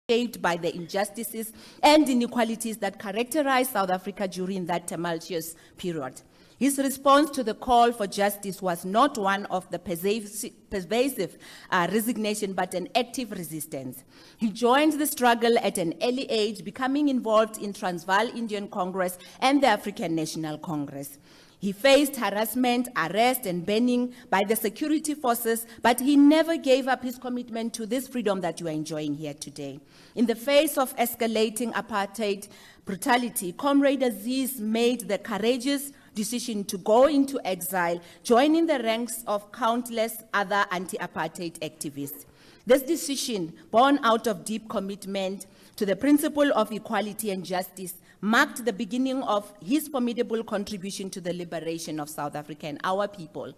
shaped by the injustices and inequalities that characterized South Africa during that tumultuous period. His response to the call for justice was not one of the pervasive resignation, but an active resistance. He joined the struggle at an early age, becoming involved in Transvaal Indian Congress and the African National Congress. He faced harassment, arrest, and banning by the security forces, but he never gave up his commitment to this freedom that you are enjoying here today. In the face of escalating apartheid brutality, Comrade Aziz made the courageous decision to go into exile, joining the ranks of countless other anti-apartheid activists. This decision, born out of deep commitment to the principle of equality and justice, marked the beginning of his formidable contribution to the liberation of South Africa and our people.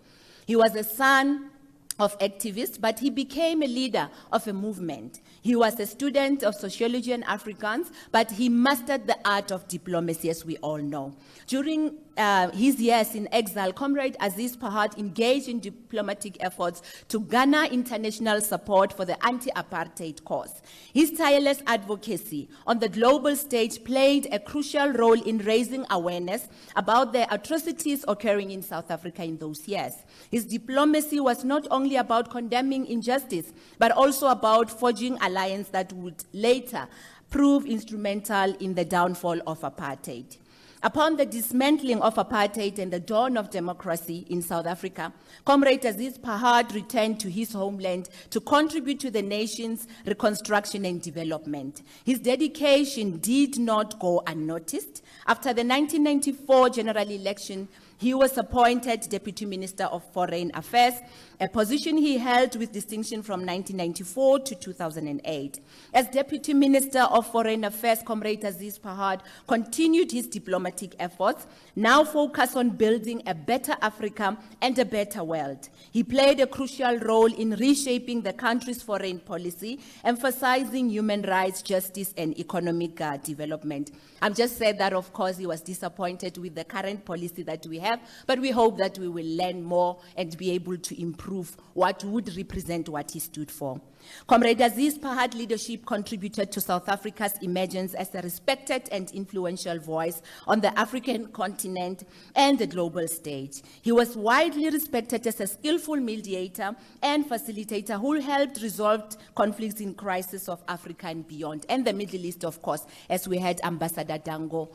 He was a son of activists, but he became a leader of a movement. He was a student of sociology and Afrikaans, but he mastered the art of diplomacy, as we all know. During his years in exile, Comrade Aziz Pahad engaged in diplomatic efforts to garner international support for the anti-apartheid cause. His tireless advocacy on the global stage played a crucial role in raising awareness about the atrocities occurring in South Africa in those years. His diplomacy was not only about condemning injustice, but also about forging alliances that would later prove instrumental in the downfall of apartheid. Upon the dismantling of apartheid and the dawn of democracy in South Africa, Comrade Aziz Pahad returned to his homeland to contribute to the nation's reconstruction and development. His dedication did not go unnoticed. After the 1994 general election, he was appointed Deputy Minister of Foreign Affairs, a position he held with distinction from 1994 to 2008. As Deputy Minister of Foreign Affairs, Comrade Aziz Pahad continued his diplomatic efforts, now focused on building a better Africa and a better world. He played a crucial role in reshaping the country's foreign policy, emphasizing human rights, justice, and economic development. I've just said that, of course, he was disappointed with the current policy that we have, but we hope that we will learn more and be able to improve what would represent what he stood for. Comrade Aziz Pahad's leadership contributed to South Africa's emergence as a respected and influential voice on the African continent and the global stage. He was widely respected as a skillful mediator and facilitator who helped resolve conflicts in crisis of Africa and beyond, and the Middle East, of course, as we had Ambassador Dango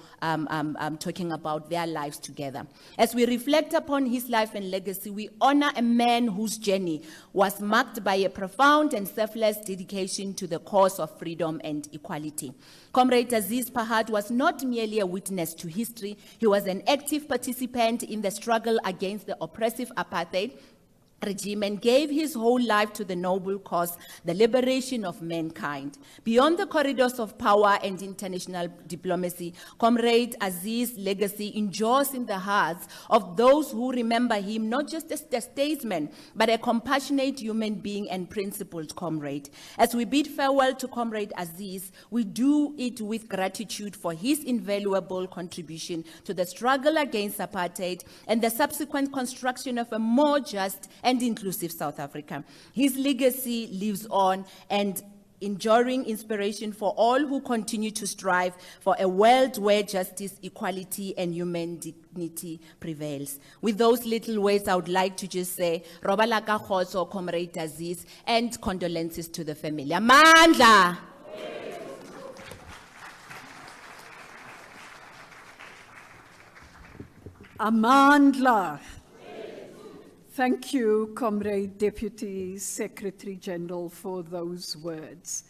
talking about their lives together. As we reflect upon his life and legacy, we honor a man whose journey was marked by a profound and selfless dedication to the cause of freedom and equality. Comrade Aziz Pahad was not merely a witness to history, he was an active participant in the struggle against the oppressive apartheid regime and gave his whole life to the noble cause, the liberation of mankind. Beyond the corridors of power and international diplomacy, Comrade Aziz's legacy endures in the hearts of those who remember him not just as a statesman, but a compassionate human being and principled comrade. As we bid farewell to Comrade Aziz, we do it with gratitude for his invaluable contribution to the struggle against apartheid and the subsequent construction of a more just and inclusive South Africa. His legacy lives on and enduring inspiration for all who continue to strive for a world where justice, equality, and human dignity prevails. With those little words, I would like to just say, Robala ka khotso, Comrade Aziz, and condolences to the family. Amandla! Amandla! Thank you, Comrade Deputy Secretary General, for those words.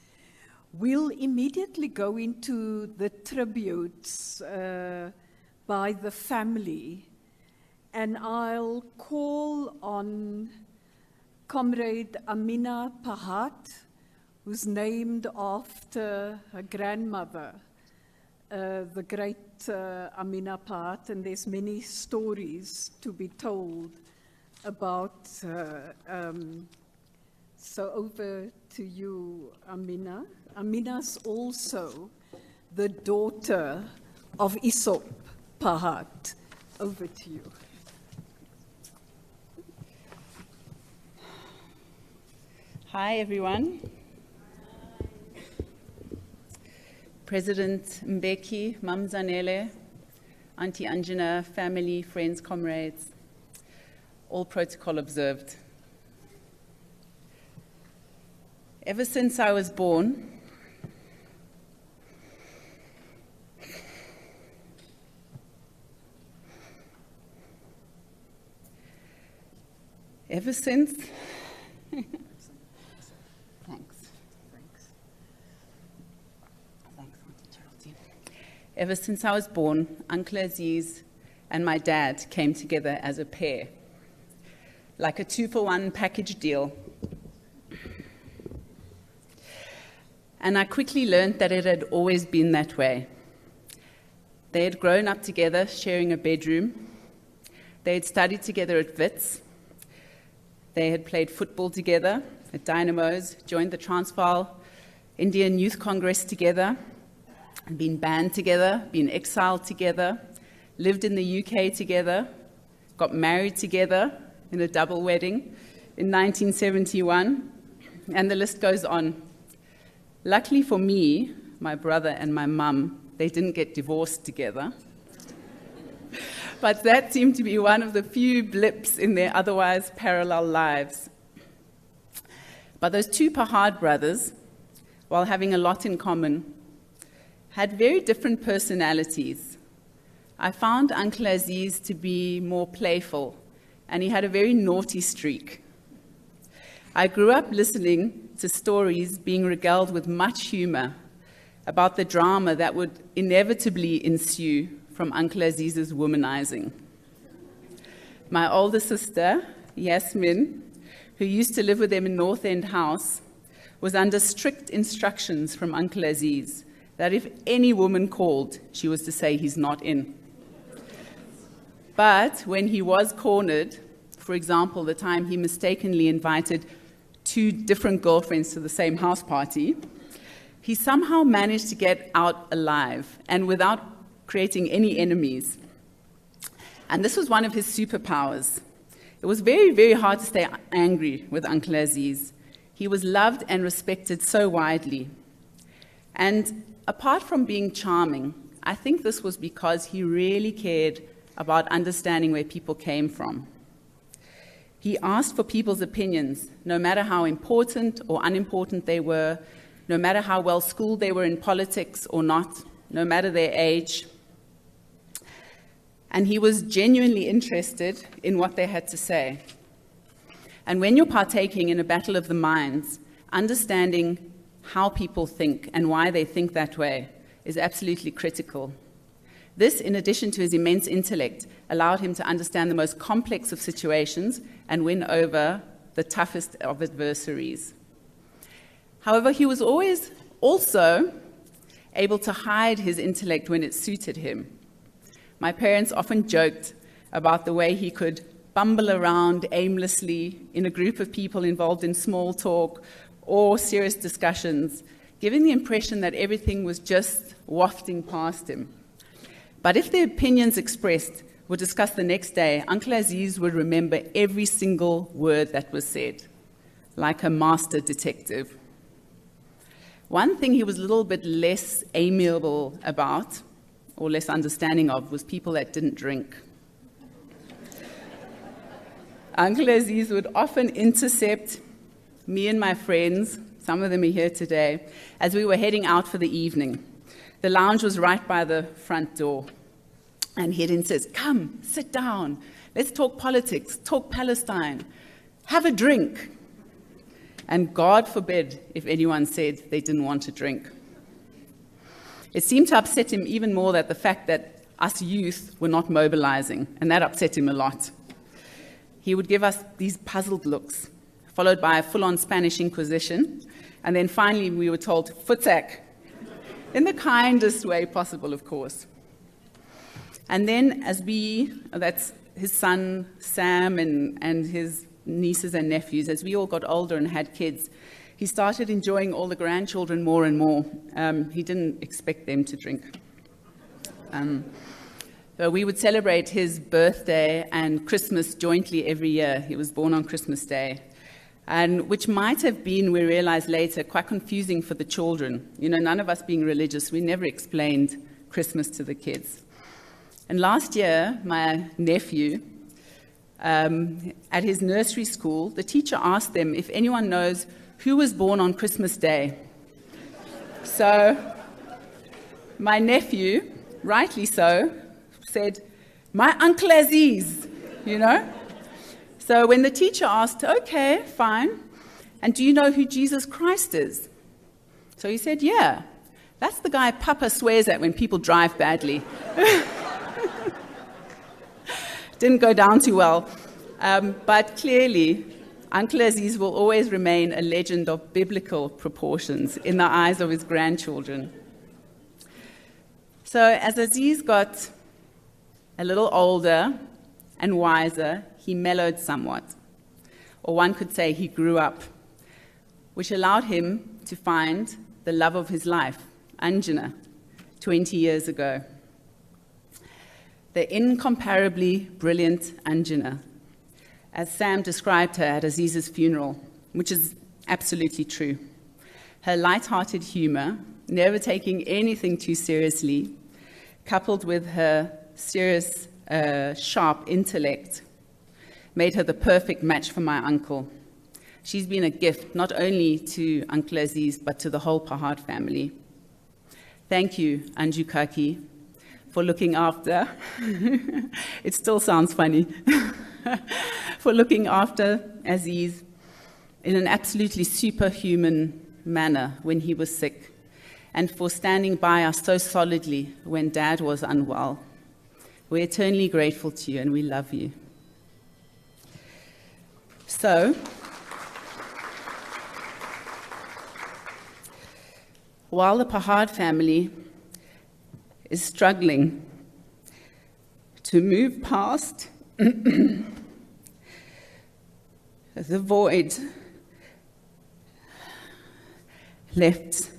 We'll immediately go into the tributes by the family, and I'll call on Comrade Amina Pahad, who's named after her grandmother, the great Amina Pahad, and there's many stories to be told about, so over to you, Amina. Amina's also the daughter of Isop Pahad. Over to you. Hi, everyone. President Mbeki, Mam Zanele, Auntie Anjana, family, friends, comrades, all protocol observed. Ever since I was born, Ever since I was born, Uncle Aziz and my dad came together as a pair, like a 2-for-1 package deal. And I quickly learned that it had always been that way. They had grown up together, sharing a bedroom. They had studied together at Wits. They had played football together at Dynamos, joined the Transvaal Indian Youth Congress together, and been banned together, been exiled together, lived in the UK together, got married together in a double wedding in 1971, and the list goes on. Luckily for me, my brother and my mum, they didn't get divorced together. But that seemed to be one of the few blips in their otherwise parallel lives. But those two Pahad brothers, while having a lot in common, had very different personalities. I found Uncle Aziz to be more playful, and he had a very naughty streak. I grew up listening to stories being regaled with much humor about the drama that would inevitably ensue from Uncle Aziz's womanizing. My older sister, Yasmin, who used to live with them in North End House, was under strict instructions from Uncle Aziz that if any woman called, she was to say he's not in. But when he was cornered, for example, the time he mistakenly invited 2 different girlfriends to the same house party, he somehow managed to get out alive and without creating any enemies. And this was one of his superpowers. It was very, very hard to stay angry with Uncle Aziz. He was loved and respected so widely. And apart from being charming, I think this was because he really cared about understanding where people came from. He asked for people's opinions, no matter how important or unimportant they were, no matter how well schooled they were in politics or not, no matter their age. And he was genuinely interested in what they had to say. And when you're partaking in a battle of the minds, understanding how people think and why they think that way is absolutely critical. This, in addition to his immense intellect, allowed him to understand the most complex of situations and win over the toughest of adversaries. However, he was always also able to hide his intellect when it suited him. My parents often joked about the way he could bumble around aimlessly in a group of people involved in small talk or serious discussions, giving the impression that everything was just wafting past him. But if the opinions expressed were discussed the next day, Uncle Aziz would remember every single word that was said, like a master detective. One thing he was a little bit less amiable about, or less understanding of, was people that didn't drink. Uncle Aziz would often intercept me and my friends, some of them are here today, as we were heading out for the evening. The lounge was right by the front door. And he'd insist, "Come, sit down. Let's talk politics, talk Palestine, have a drink." And God forbid if anyone said they didn't want to drink. It seemed to upset him even more that the fact that us youth were not mobilizing, and that upset him a lot. He would give us these puzzled looks, followed by a full-on Spanish Inquisition, and then finally we were told, "Futsak," in the kindest way possible, of course. And then that's his son Sam and his nieces and nephews, as we all got older and had kids, he started enjoying all the grandchildren more and more. He didn't expect them to drink. So we would celebrate his birthday and Christmas jointly every year. He was born on Christmas Day. and which might have been, we realized later, quite confusing for the children. You know, none of us being religious, we never explained Christmas to the kids. And last year, my nephew, at his nursery school, the teacher asked them if anyone knows who was born on Christmas Day. So my nephew, rightly so, said, "My Uncle Aziz," you know? So when the teacher asked, "Okay, fine, and do you know who Jesus Christ is?" So he said, "Yeah, that's the guy Papa swears at when people drive badly." Didn't go down too well. But clearly, Uncle Aziz will always remain a legend of biblical proportions in the eyes of his grandchildren. So as Aziz got a little older and wiser, he mellowed somewhat. Or one could say he grew up, which allowed him to find the love of his life, Anjana, 20 years ago. The incomparably brilliant Anjana, as Sam described her at Aziz's funeral, which is absolutely true. Her light-hearted humor, never taking anything too seriously, coupled with her serious, sharp intellect, made her the perfect match for my uncle. She's been a gift not only to Uncle Aziz, but to the whole Pahad family. Thank you, Anju Kaki, for looking after, it still sounds funny, for looking after Aziz in an absolutely superhuman manner when he was sick, and for standing by us so solidly when Dad was unwell. We're eternally grateful to you and we love you. So, while the Pahad family is struggling to move past the void left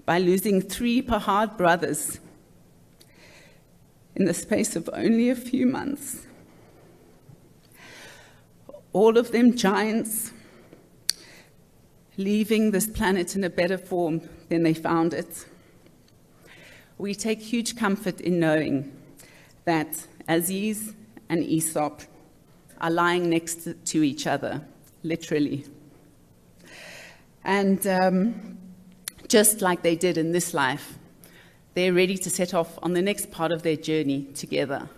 by losing 3 Pahad brothers in the space of only a few months. All of them giants, leaving this planet in a better form than they found it. We take huge comfort in knowing that Aziz and Aesop are lying next to each other, literally. And just like they did in this life, they're ready to set off on the next part of their journey together.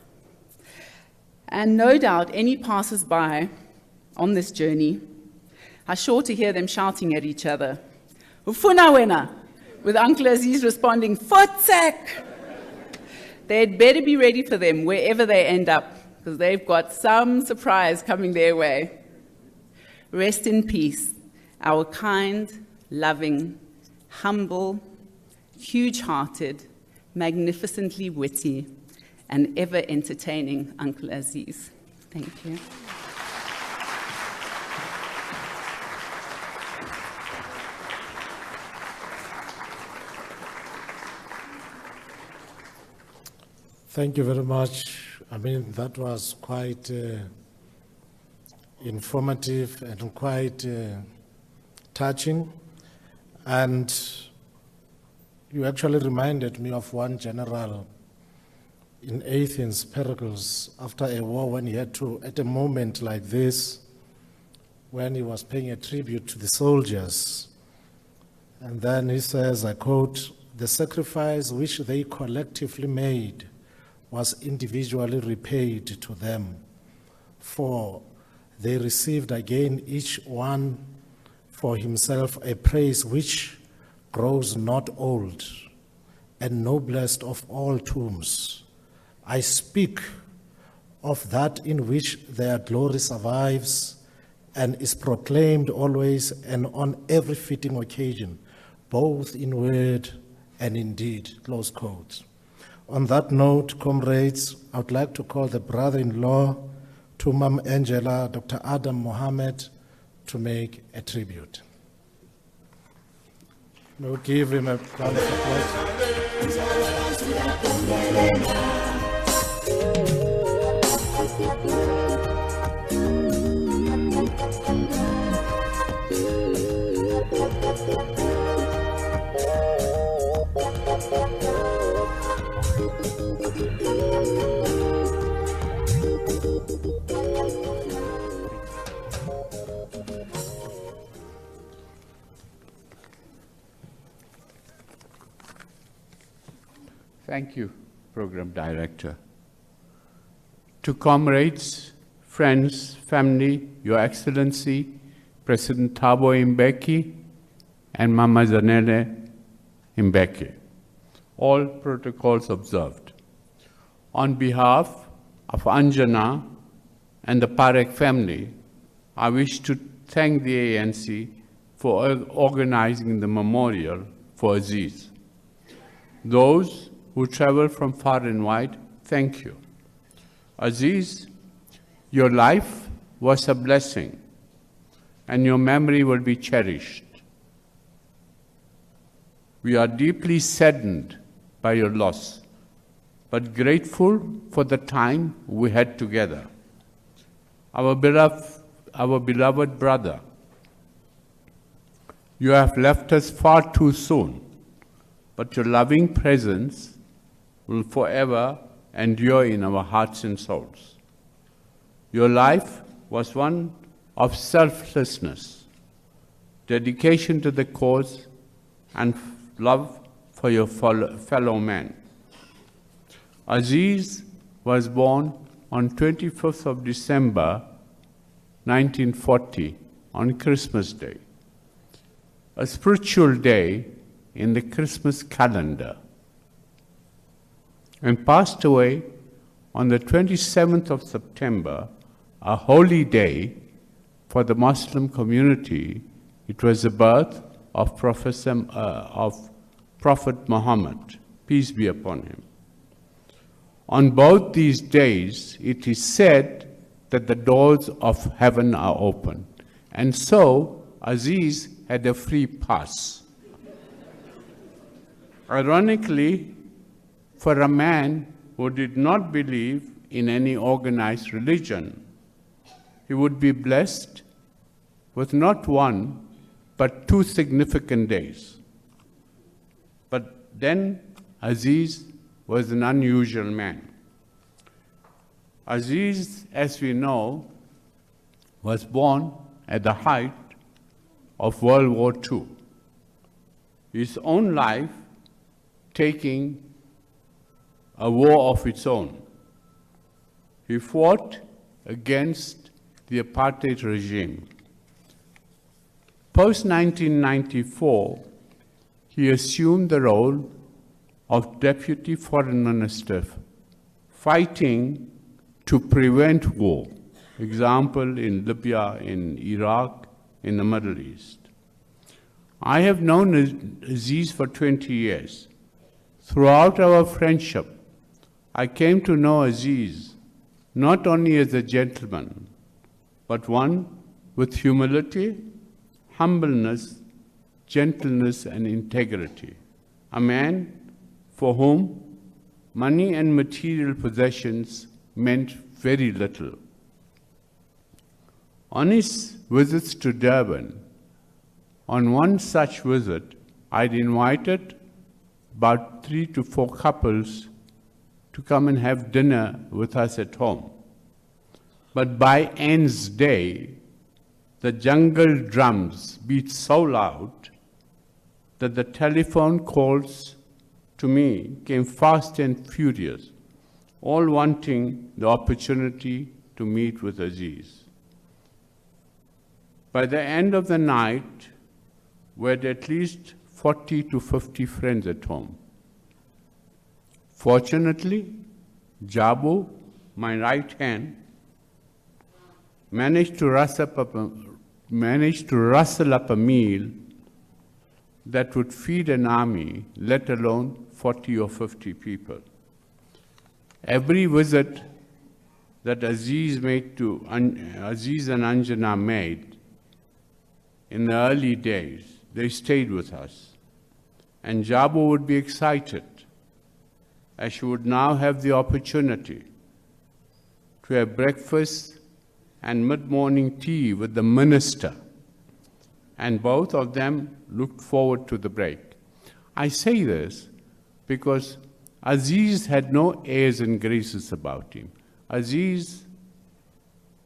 And no doubt any passers-by on this journey are sure to hear them shouting at each other, "Ufuna wena," with Uncle Aziz responding, "Footsack." They'd better be ready for them wherever they end up, because they've got some surprise coming their way. Rest in peace, our kind, loving, humble, huge-hearted, magnificently witty, and ever-entertaining Uncle Aziz. Thank you. Thank you very much. I mean, that was quite informative and quite touching. And you actually reminded me of one general in Athens, Pericles, after a war, when he had to, at a moment like this, when he was paying a tribute to the soldiers. And then he says, I quote, "The sacrifice which they collectively made was individually repaid to them, for they received again each one for himself a praise which grows not old, and noblest of all tombs. I speak of that in which their glory survives and is proclaimed always and on every fitting occasion, both in word and in deed," close quote. On that note, comrades, I would like to call the brother-in-law to Mam Angela, Dr. Adam Mohammed, to make a tribute. We'll give him a round of applause. Thank you, Program Director. To comrades, friends, family, Your Excellency, President Thabo Mbeki and Mama Zanele Mbeki, all protocols observed. On behalf of Anjana and the Parekh family, I wish to thank the ANC for organizing the memorial for Aziz. Those who travel from far and wide, thank you. Aziz, your life was a blessing, and your memory will be cherished. We are deeply saddened by your loss, but grateful for the time we had together. Our beloved brother, you have left us far too soon, but your loving presence will forever endure in our hearts and souls. Your life was one of selflessness, dedication to the cause, and love for your fellow man. Aziz was born on 25th of December 1940 on Christmas Day, a spiritual day in the Christmas calendar, and passed away on the 27th of September, a holy day for the Muslim community. It was the birth of Prophet Muhammad, peace be upon him. On both these days, it is said that the doors of heaven are open, and so Aziz had a free pass. Ironically, for a man who did not believe in any organized religion, he would be blessed with not one, but two significant days. But then Aziz was an unusual man. Aziz, as we know, was born at the height of World War II. His own life taking a war of its own. He fought against the apartheid regime. Post-1994, he assumed the role of Deputy Foreign Minister, fighting to prevent war, example in Libya, in Iraq, in the Middle East. I have known Aziz for 20 years. Throughout our friendship, I came to know Aziz not only as a gentleman, but one with humility, humbleness, gentleness, and integrity. A man for whom money and material possessions meant very little. On his visits to Durban, on one such visit, I'd invited about 3 to 4 couples to come and have dinner with us at home. But by End's day, the jungle drums beat so loud that the telephone calls to me came fast and furious, all wanting the opportunity to meet with Aziz. By the end of the night, we had at least 40 to 50 friends at home. Fortunately, Jabu, my right hand, managed to rustle up a meal that would feed an army, let alone 40 or 50 people. Every visit that Aziz and Anjana made in the early days, they stayed with us. And Jabu would be excited as she would now have the opportunity to have breakfast and mid-morning tea with the minister, and both of them looked forward to the break. I say this because Aziz had no airs and graces about him. Aziz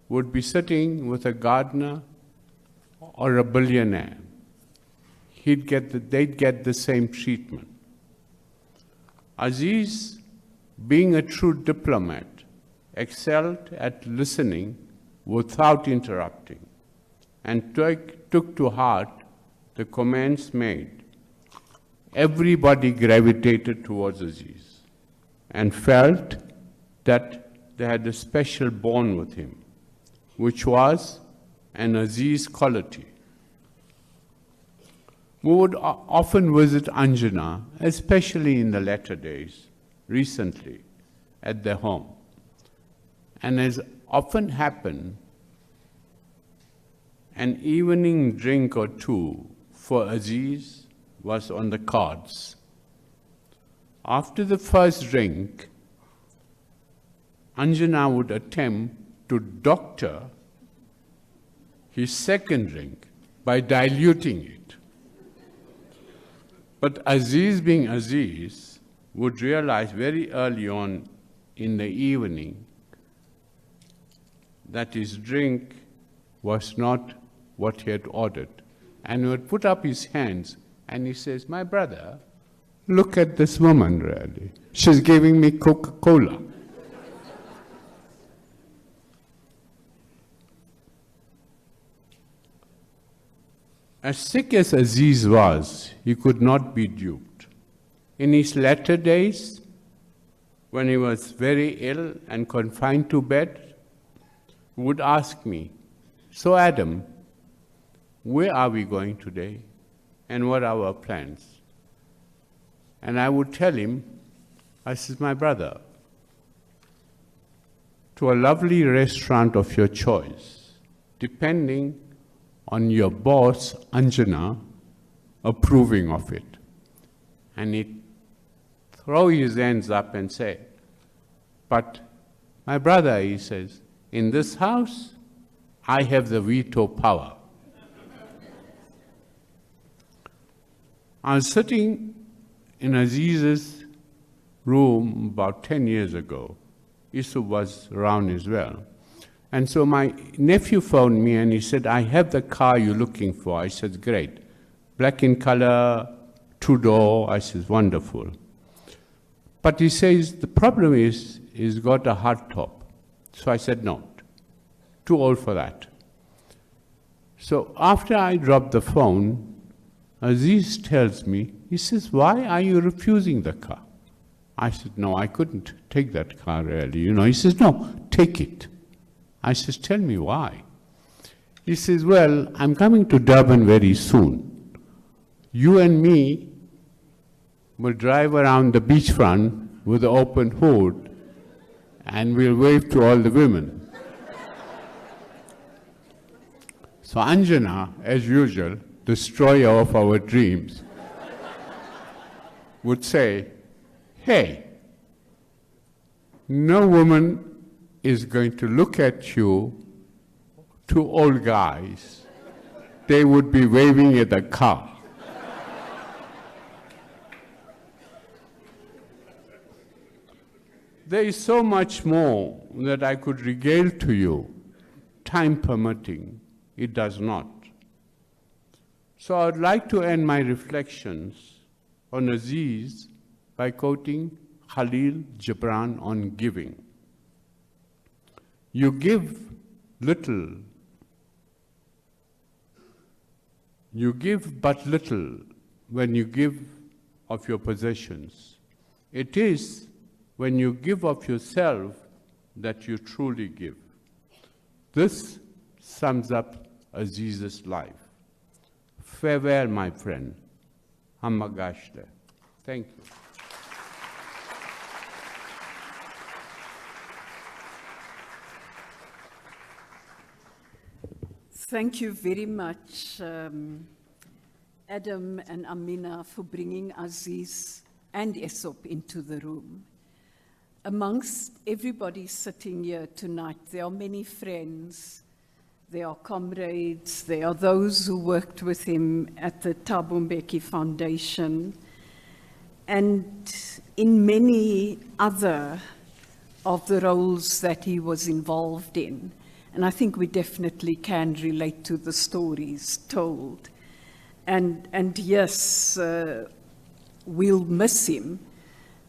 would be sitting with a gardener or a billionaire. They'd get the same treatment. Aziz, being a true diplomat, excelled at listening without interrupting and took to heart the comments made. Everybody gravitated towards Aziz and felt that they had a special bond with him, which was an Aziz quality. We would often visit Anjana, especially in the latter days, recently, at their home. And as often happened, an evening drink or two for Aziz was on the cards. After the first drink, Anjana would attempt to doctor his second drink by diluting it. But Aziz, being Aziz, would realize very early on in the evening that his drink was not what he had ordered. And he would put up his hands and he says, "My brother, look at this woman really. She's giving me Coca-Cola." As sick as Aziz was, he could not be duped. In his latter days, when he was very ill and confined to bed, he would ask me, "So Adam, where are we going today? And what are our plans?" And I would tell him, I said, "My brother, to a lovely restaurant of your choice, depending on your boss, Anjana, approving of it." And he'd throw his hands up and say, "But my brother," he says, "in this house, I have the veto power." I was sitting in Aziz's room about 10 years ago. Yusuf was around as well. And so my nephew phoned me and he said, "I have the car you're looking for." I said, "Great. Black in color, two-door." I said, "Wonderful." But he says, "The problem is, he's got a hard top." So I said, "No, too old for that." So after I dropped the phone, Aziz tells me, he says, "Why are you refusing the car?" I said, "No, I couldn't take that car really. He says, "No, take it." I says, "Tell me why." He says, "Well, I'm coming to Durban very soon. You and me will drive around the beachfront with the open hood and we'll wave to all the women." So Anjana, as usual, destroyer of our dreams, would say, "Hey, no woman is going to look at you, two old guys. They would be waving at the car." There is so much more that I could regale to you, time permitting. It does not. So I would like to end my reflections on Aziz by quoting Khalil Gibran on giving. You give little, you give but little when you give of your possessions. It is when you give of yourself that you truly give. This sums up Aziz's life. Farewell, my friend. Hamagashte. Thank you. Thank you very much, Adam and Amina, for bringing Aziz and Aesop into the room. Amongst everybody sitting here tonight, there are many friends there are comrades, there are those who worked with him at the Thabo Mbeki Foundation, and in many other of the roles that he was involved in. And I think we definitely can relate to the stories told. And yes, we'll miss him,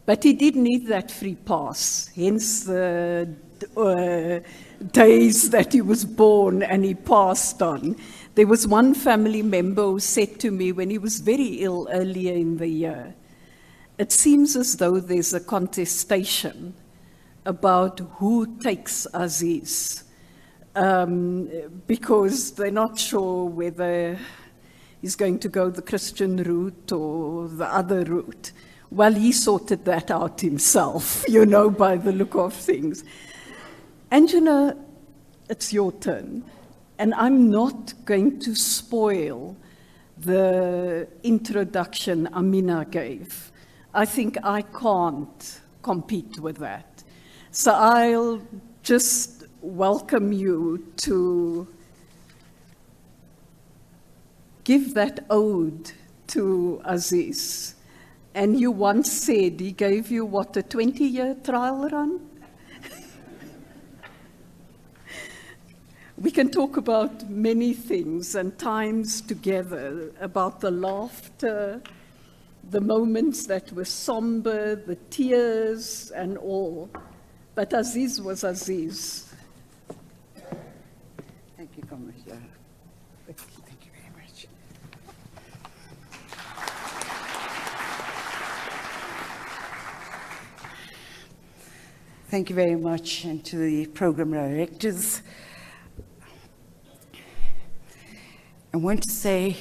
but he did need that free pass, hence the days that he was born and he passed on. There was one family member who said to me when he was very ill earlier in the year, it seems as though there's a contestation about who takes Aziz, because they're not sure whether he's going to go the Christian route or the other route. Well, he sorted that out himself, you know, by the look of things. Angela, it's your turn, and I'm not going to spoil the introduction Amina gave. I think I can't compete with that. So I'll just welcome you to give that ode to Aziz. And you once said he gave you, what, a 20-year trial run? We can talk about many things and times together, about the laughter, the moments that were somber, the tears and all. But Aziz was Aziz. Thank you, Comrade. Thank you very much. Thank you very much, and to the program directors. I want to say,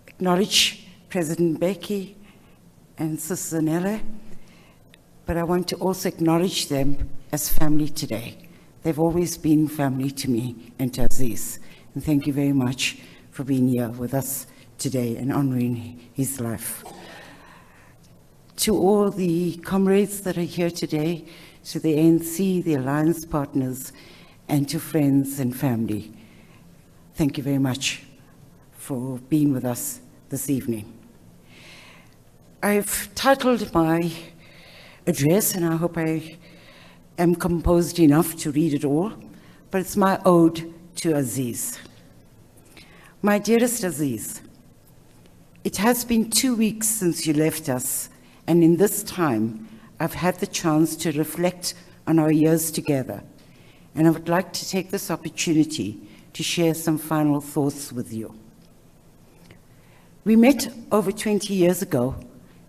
acknowledge President Mbeki and Sister Nella, but I want to also acknowledge them as family today. They've always been family to me and to Aziz. And thank you very much for being here with us today and honoring his life. To all the comrades that are here today, to the ANC, the alliance partners, and to friends and family, thank you very much for being with us this evening. I've titled my address, and I hope I am composed enough to read it all, but it's my ode to Aziz. My dearest Aziz, it has been 2 weeks since you left us, and in this time, I've had the chance to reflect on our years together, and I would like to take this opportunity to share some final thoughts with you. We met over 20 years ago,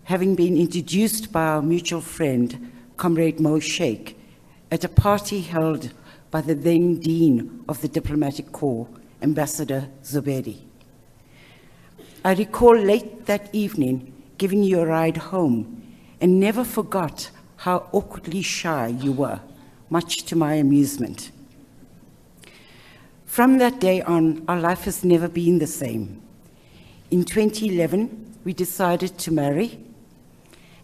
having been introduced by our mutual friend, Comrade Mo Sheikh, at a party held by the then Dean of the Diplomatic Corps, Ambassador Zubedi. I recall late that evening giving you a ride home and never forgot how awkwardly shy you were, much to my amusement. From that day on, our life has never been the same. In 2011, we decided to marry,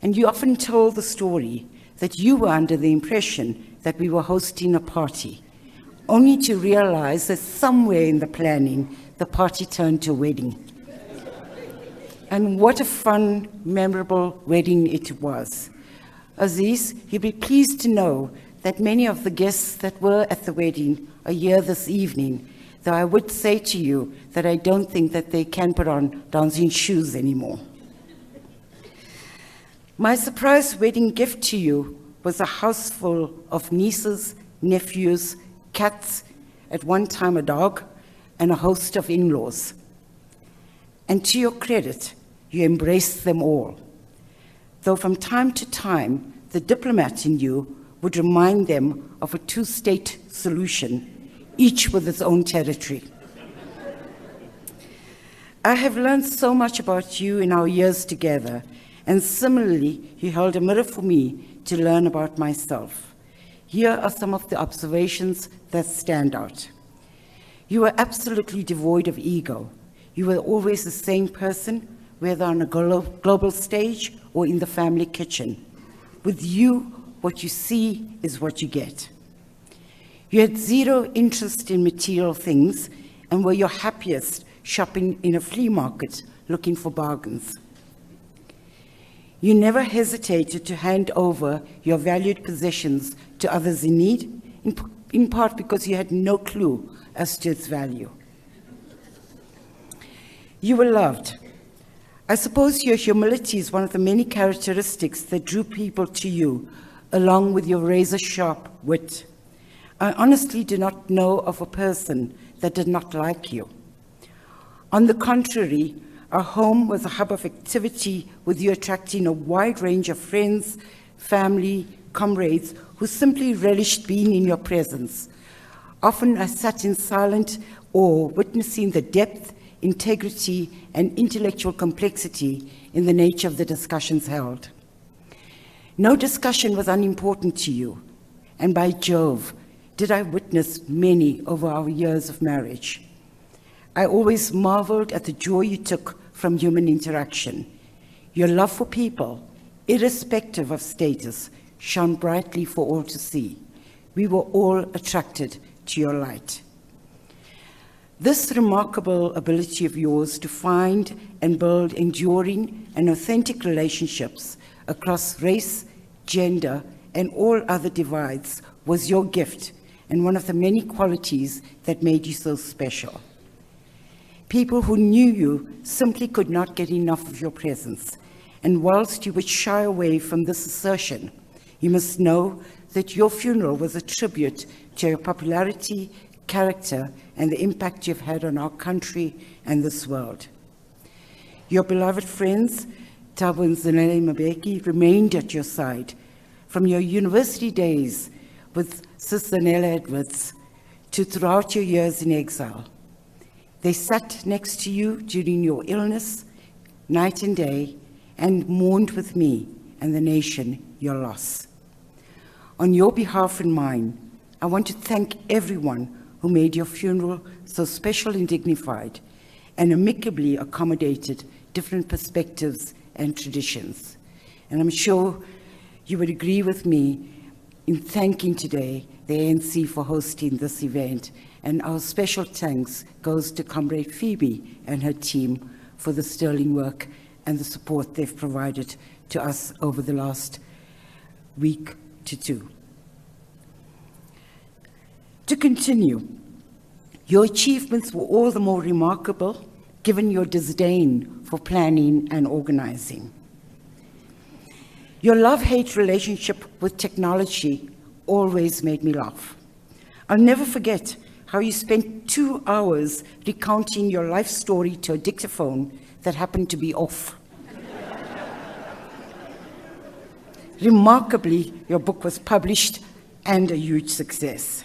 and you often told the story that you were under the impression that we were hosting a party, only to realize that somewhere in the planning, the party turned to a wedding. And what a fun, memorable wedding it was. Aziz, you'll be pleased to know that many of the guests that were at the wedding are here this evening, though I would say to you that I don't think that they can put on dancing shoes anymore. My surprise wedding gift to you was a house full of nieces, nephews, cats, at one time a dog, and a host of in-laws. And to your credit, you embraced them all, though from time to time, the diplomat in you would remind them of a two-state solution, each with its own territory. I have learned so much about you in our years together, and similarly, you held a mirror for me to learn about myself. Here are some of the observations that stand out. You were absolutely devoid of ego. You were always the same person, whether on a global stage or in the family kitchen. With you, what you see is what you get. You had zero interest in material things and were your happiest shopping in a flea market looking for bargains. You never hesitated to hand over your valued possessions to others in need, in part because you had no clue as to its value. You were loved. I suppose your humility is one of the many characteristics that drew people to you, along with your razor-sharp wit. I honestly do not know of a person that did not like you. On the contrary, our home was a hub of activity, with you attracting a wide range of friends, family, comrades who simply relished being in your presence. Often I sat in silent awe, witnessing the depth, integrity, and intellectual complexity in the nature of the discussions held. No discussion was unimportant to you, and by Jove, did I witness many over our years of marriage. I always marveled at the joy you took from human interaction. Your love for people, irrespective of status, shone brightly for all to see. We were all attracted to your light. This remarkable ability of yours to find and build enduring and authentic relationships across race, gender, and all other divides was your gift and one of the many qualities that made you so special. People who knew you simply could not get enough of your presence, and whilst you would shy away from this assertion, you must know that your funeral was a tribute to your popularity, character, and the impact you've had on our country and this world. Your beloved friends, Thabo and Mbeki, remained at your side from your university days with Sister Nella Edwards to throughout your years in exile. They sat next to you during your illness, night and day, and mourned with me and the nation your loss. On your behalf and mine, I want to thank everyone who made your funeral so special and dignified, and amicably accommodated different perspectives and traditions. And I'm sure you would agree with me in thanking today the ANC for hosting this event, and our special thanks goes to Comrade Phoebe and her team for the sterling work and the support they've provided to us over the last week to two. To continue, your achievements were all the more remarkable given your disdain for planning and organizing. Your love-hate relationship with technology always made me laugh. I'll never forget how you spent 2 hours recounting your life story to a dictaphone that happened to be off. Remarkably, your book was published and a huge success.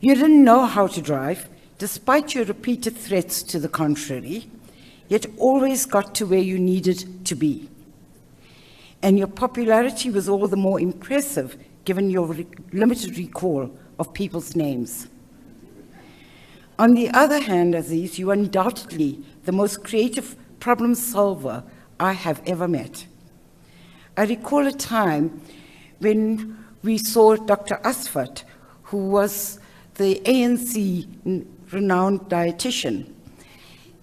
You didn't know how to drive, despite your repeated threats to the contrary, yet always got to where you needed to be. And your popularity was all the more impressive given your limited recall of people's names. On the other hand, Aziz, you are undoubtedly the most creative problem solver I have ever met. I recall a time when we saw Dr. Asfat, who was the ANC renowned dietitian.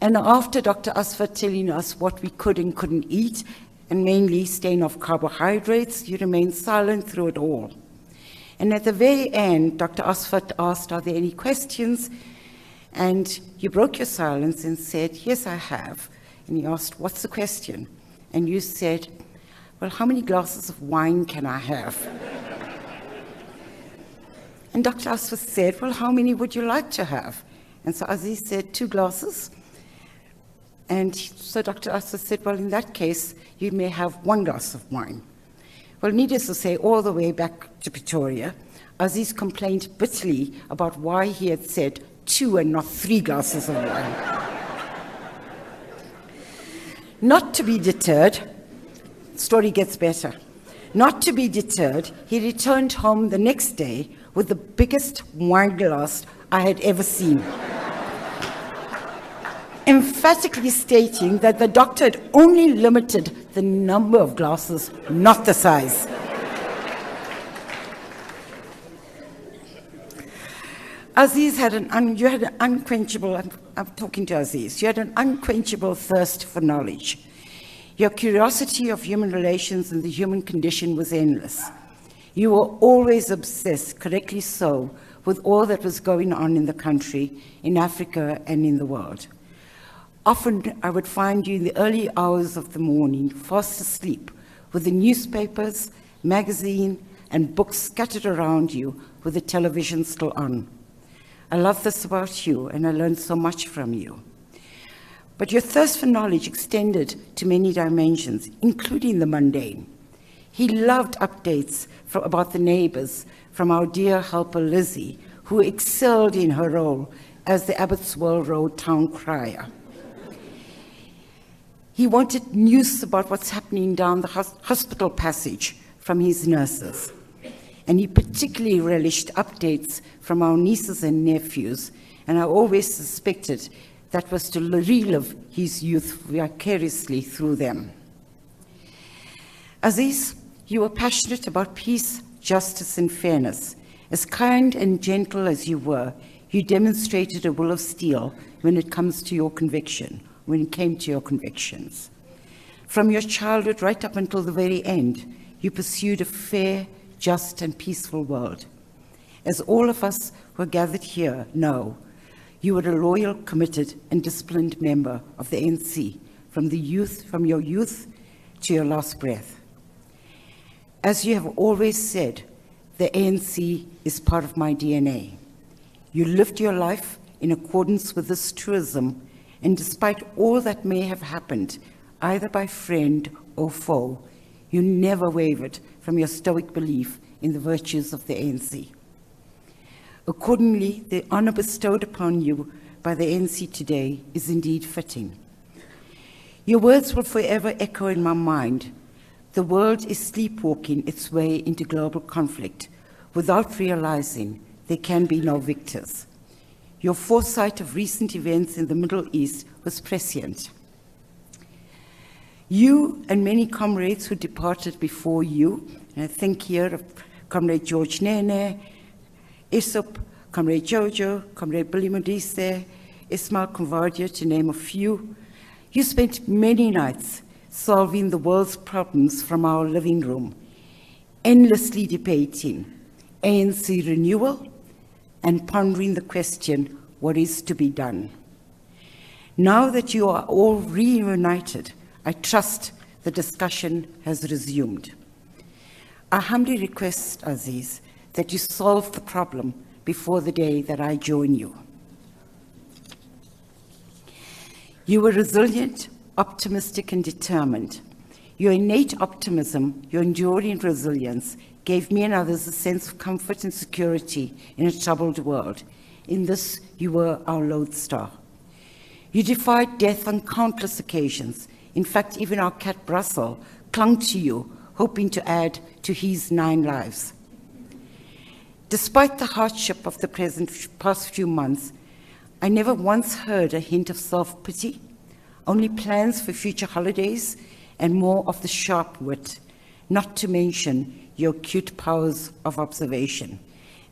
And after Dr. Asfat telling us what we could and couldn't eat, and mainly staying off carbohydrates, you remained silent through it all. And at the very end, Dr. Asfat asked, are there any questions? And you broke your silence and said, yes, I have. And he asked, what's the question? And you said, well, how many glasses of wine can I have? And Dr. Asfat said, well, how many would you like to have? And so Aziz said, 2 glasses. And so Dr. Asfat said, well, in that case, you may have 1 glass of wine. Well, needless to say, all the way back to Pretoria, Aziz complained bitterly about why he had said 2 and not 3 glasses of wine. Not to be deterred, story gets better. Not to be deterred, he returned home the next day with the biggest wine glass I had ever seen, emphatically stating that the doctor had only limited the number of glasses, not the size. Aziz had you had an unquenchable, I'm talking to Aziz, you had an unquenchable thirst for knowledge. Your curiosity of human relations and the human condition was endless. You were always obsessed, correctly so, with all that was going on in the country, in Africa, and in the world. Often I would find you in the early hours of the morning, fast asleep, with the newspapers, magazine, and books scattered around you, with the television still on. I love this about you, and I learned so much from you. But your thirst for knowledge extended to many dimensions, including the mundane. He loved updates about the neighbors from our dear helper Lizzie, who excelled in her role as the Abbotswell Road town crier. He wanted news about what's happening down the hospital passage from his nurses. And he particularly relished updates from our nieces and nephews, and I always suspected that was to relive his youth vicariously through them. Aziz, you were passionate about peace, justice, and fairness. As kind and gentle as you were, you demonstrated a will of steel when it came to your convictions. From your childhood right up until the very end, you pursued a fair, just, and peaceful world. As all of us who are gathered here know, you were a loyal, committed, and disciplined member of the ANC from your youth to your last breath. As you have always said, the ANC is part of my DNA. You lived your life in accordance with this truism, and despite all that may have happened, either by friend or foe, you never wavered from your stoic belief in the virtues of the ANC. Accordingly, the honor bestowed upon you by the ANC today is indeed fitting. Your words will forever echo in my mind. The world is sleepwalking its way into global conflict without realizing there can be no victors. Your foresight of recent events in the Middle East was prescient. You and many comrades who departed before you, and I think here of Comrade George Nene, Isop, Comrade Jojo, Comrade Billy Modise, Ismail Convardia, to name a few, you spent many nights solving the world's problems from our living room, endlessly debating ANC renewal and pondering the question, what is to be done? Now that you are all reunited, I trust the discussion has resumed. I humbly request, Aziz, that you solve the problem before the day that I join you. You were resilient, optimistic, and determined. Your innate optimism, your enduring resilience, gave me and others a sense of comfort and security in a troubled world. In this, you were our lodestar. You defied death on countless occasions. In fact, even our cat Brussels clung to you, hoping to add to his 9 lives. Despite the hardship of the past few months, I never once heard a hint of self-pity, only plans for future holidays and more of the sharp wit, not to mention your acute powers of observation.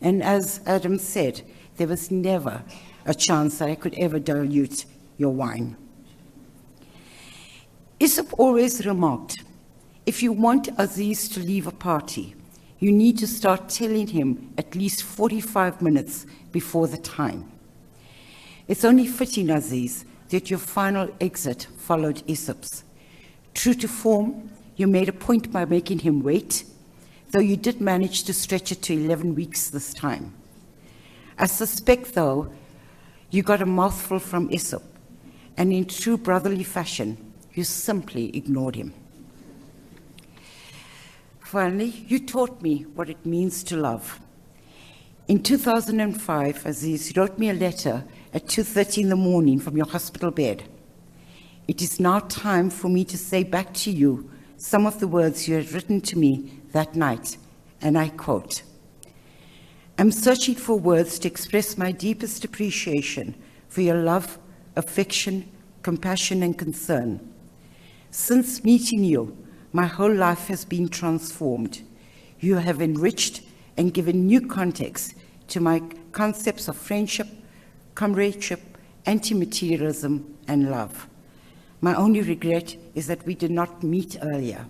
And as Adam said, there was never a chance that I could ever dilute your wine. Isop always remarked, if you want Aziz to leave a party, you need to start telling him at least 45 minutes before the time. It's only fitting, Aziz, that your final exit followed Isop's. True to form, you made a point by making him wait, though you did manage to stretch it to 11 weeks this time. I suspect, though, you got a mouthful from Isop, and in true brotherly fashion, you simply ignored him. Finally, you taught me what it means to love. In 2005, Aziz, you wrote me a letter at 2:30 in the morning from your hospital bed. It is now time for me to say back to you some of the words you had written to me that night, and I quote, I'm searching for words to express my deepest appreciation for your love, affection, compassion, and concern. Since meeting you, my whole life has been transformed. You have enriched and given new context to my concepts of friendship, comradeship, anti-materialism, and love. My only regret is that we did not meet earlier.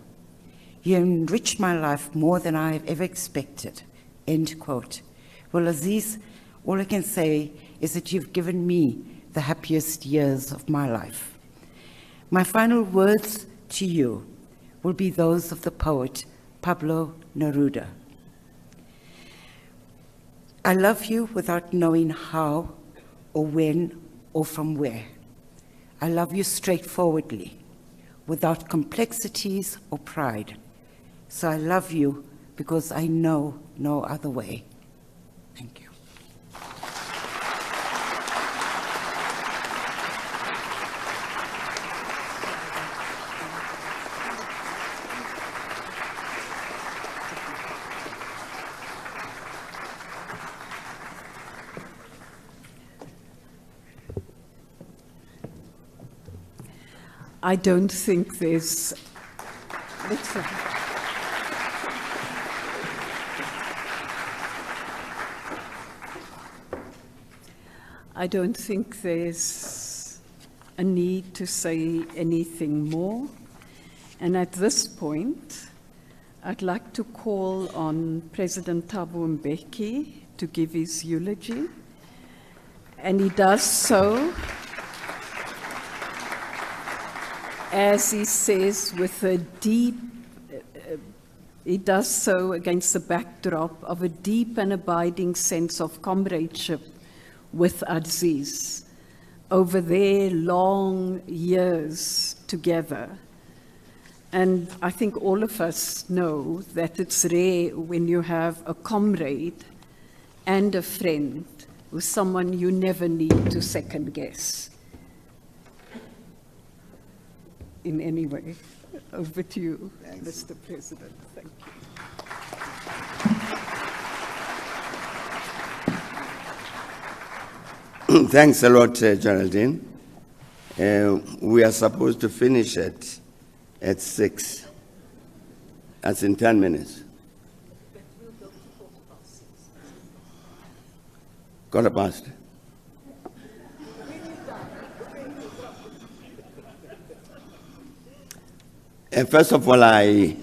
You enriched my life more than I have ever expected." End quote. Well, Aziz, all I can say is that you've given me the happiest years of my life. My final words to you will be those of the poet Pablo Neruda. I love you without knowing how or when or from where. I love you straightforwardly, without complexities or pride. So I love you because I know no other way. Thank you. I don't think there's... I don't think there's a need to say anything more. And at this point, I'd like to call on President Thabo Mbeki to give his eulogy. And he does so, as he says, with a deep, he does so against the backdrop of a deep and abiding sense of comradeship with Aziz over their long years together. And I think all of us know that it's rare when you have a comrade and a friend with someone you never need to second guess in any way. Over to you, Mr. President. Thank you. Thanks a lot, Geraldine. We are supposed to finish at 6. That's in 10 minutes. Quarter past. And first of all, I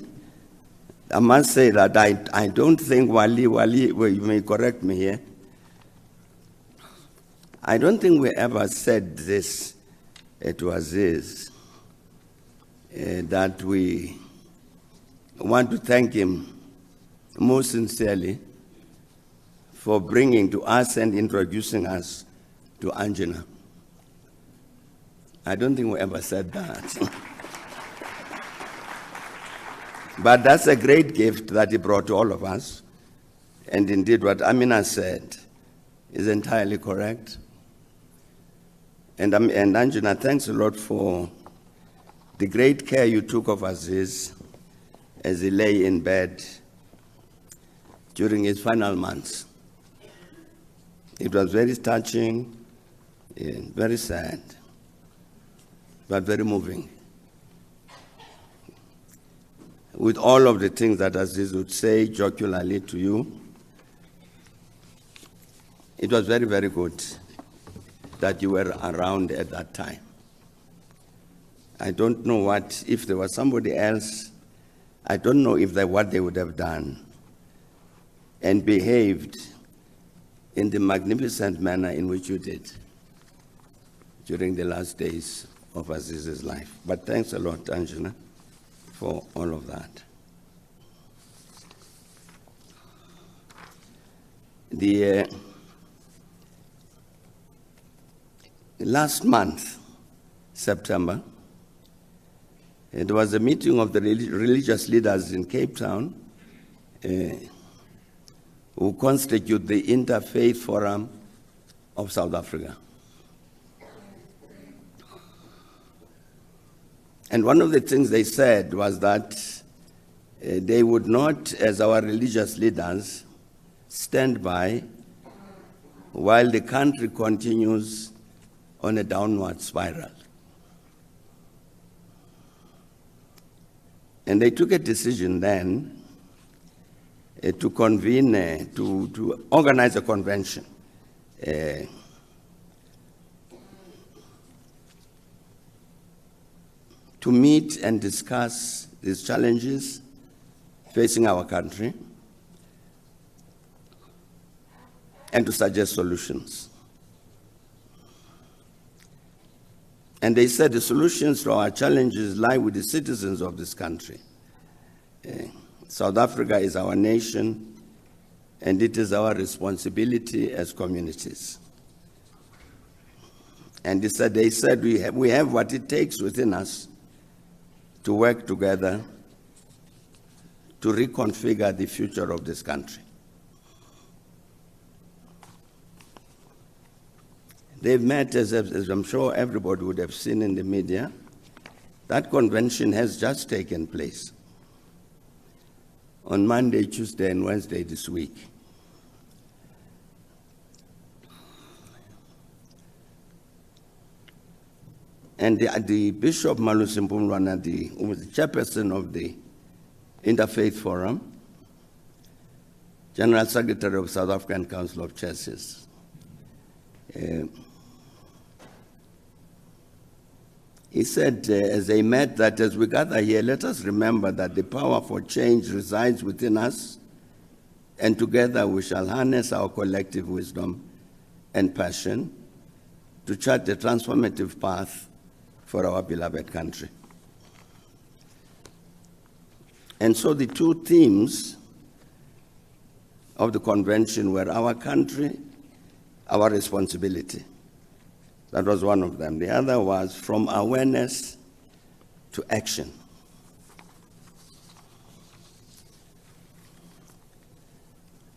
must say that I don't think Wali, well, you may correct me here, I don't think we ever said this to Aziz, that we want to thank him most sincerely for bringing to us and introducing us to Anjuna. I don't think we ever said that. But that's a great gift that he brought to all of us. And indeed, what Amina said is entirely correct. And Anjuna, thanks a lot for the great care you took of Aziz as he lay in bed during his final months. It was very touching, very sad, but very moving. With all of the things that Aziz would say jocularly to you, it was very, very good that you were around at that time. I don't know if there was somebody else, I don't know what they would have done and behaved in the magnificent manner in which you did during the last days of Aziz's life. But thanks a lot, Anjuna, for all of that. The last month, September, there was a meeting of the religious leaders in Cape Town who constitute the Interfaith Forum of South Africa. And one of the things they said was that they would not, as our religious leaders, stand by while the country continues on a downward spiral. And they took a decision then to convene, to organize a convention to meet and discuss these challenges facing our country and to suggest solutions. And they said the solutions to our challenges lie with the citizens of this country. South Africa is our nation, and it is our responsibility as communities. And they said we have what it takes within us to work together to reconfigure the future of this country. They've met, as I'm sure everybody would have seen in the media. That convention has just taken place on Monday, Tuesday, and Wednesday this week. And the Bishop Malusi Mpumlwana, who was the chairperson of the Interfaith Forum, General Secretary of South African Council of Churches, he said, as they met, that as we gather here, let us remember that the power for change resides within us, and together we shall harness our collective wisdom and passion to chart a transformative path for our beloved country. And so the two themes of the convention were our country, our responsibility. That was one of them. The other was from awareness to action.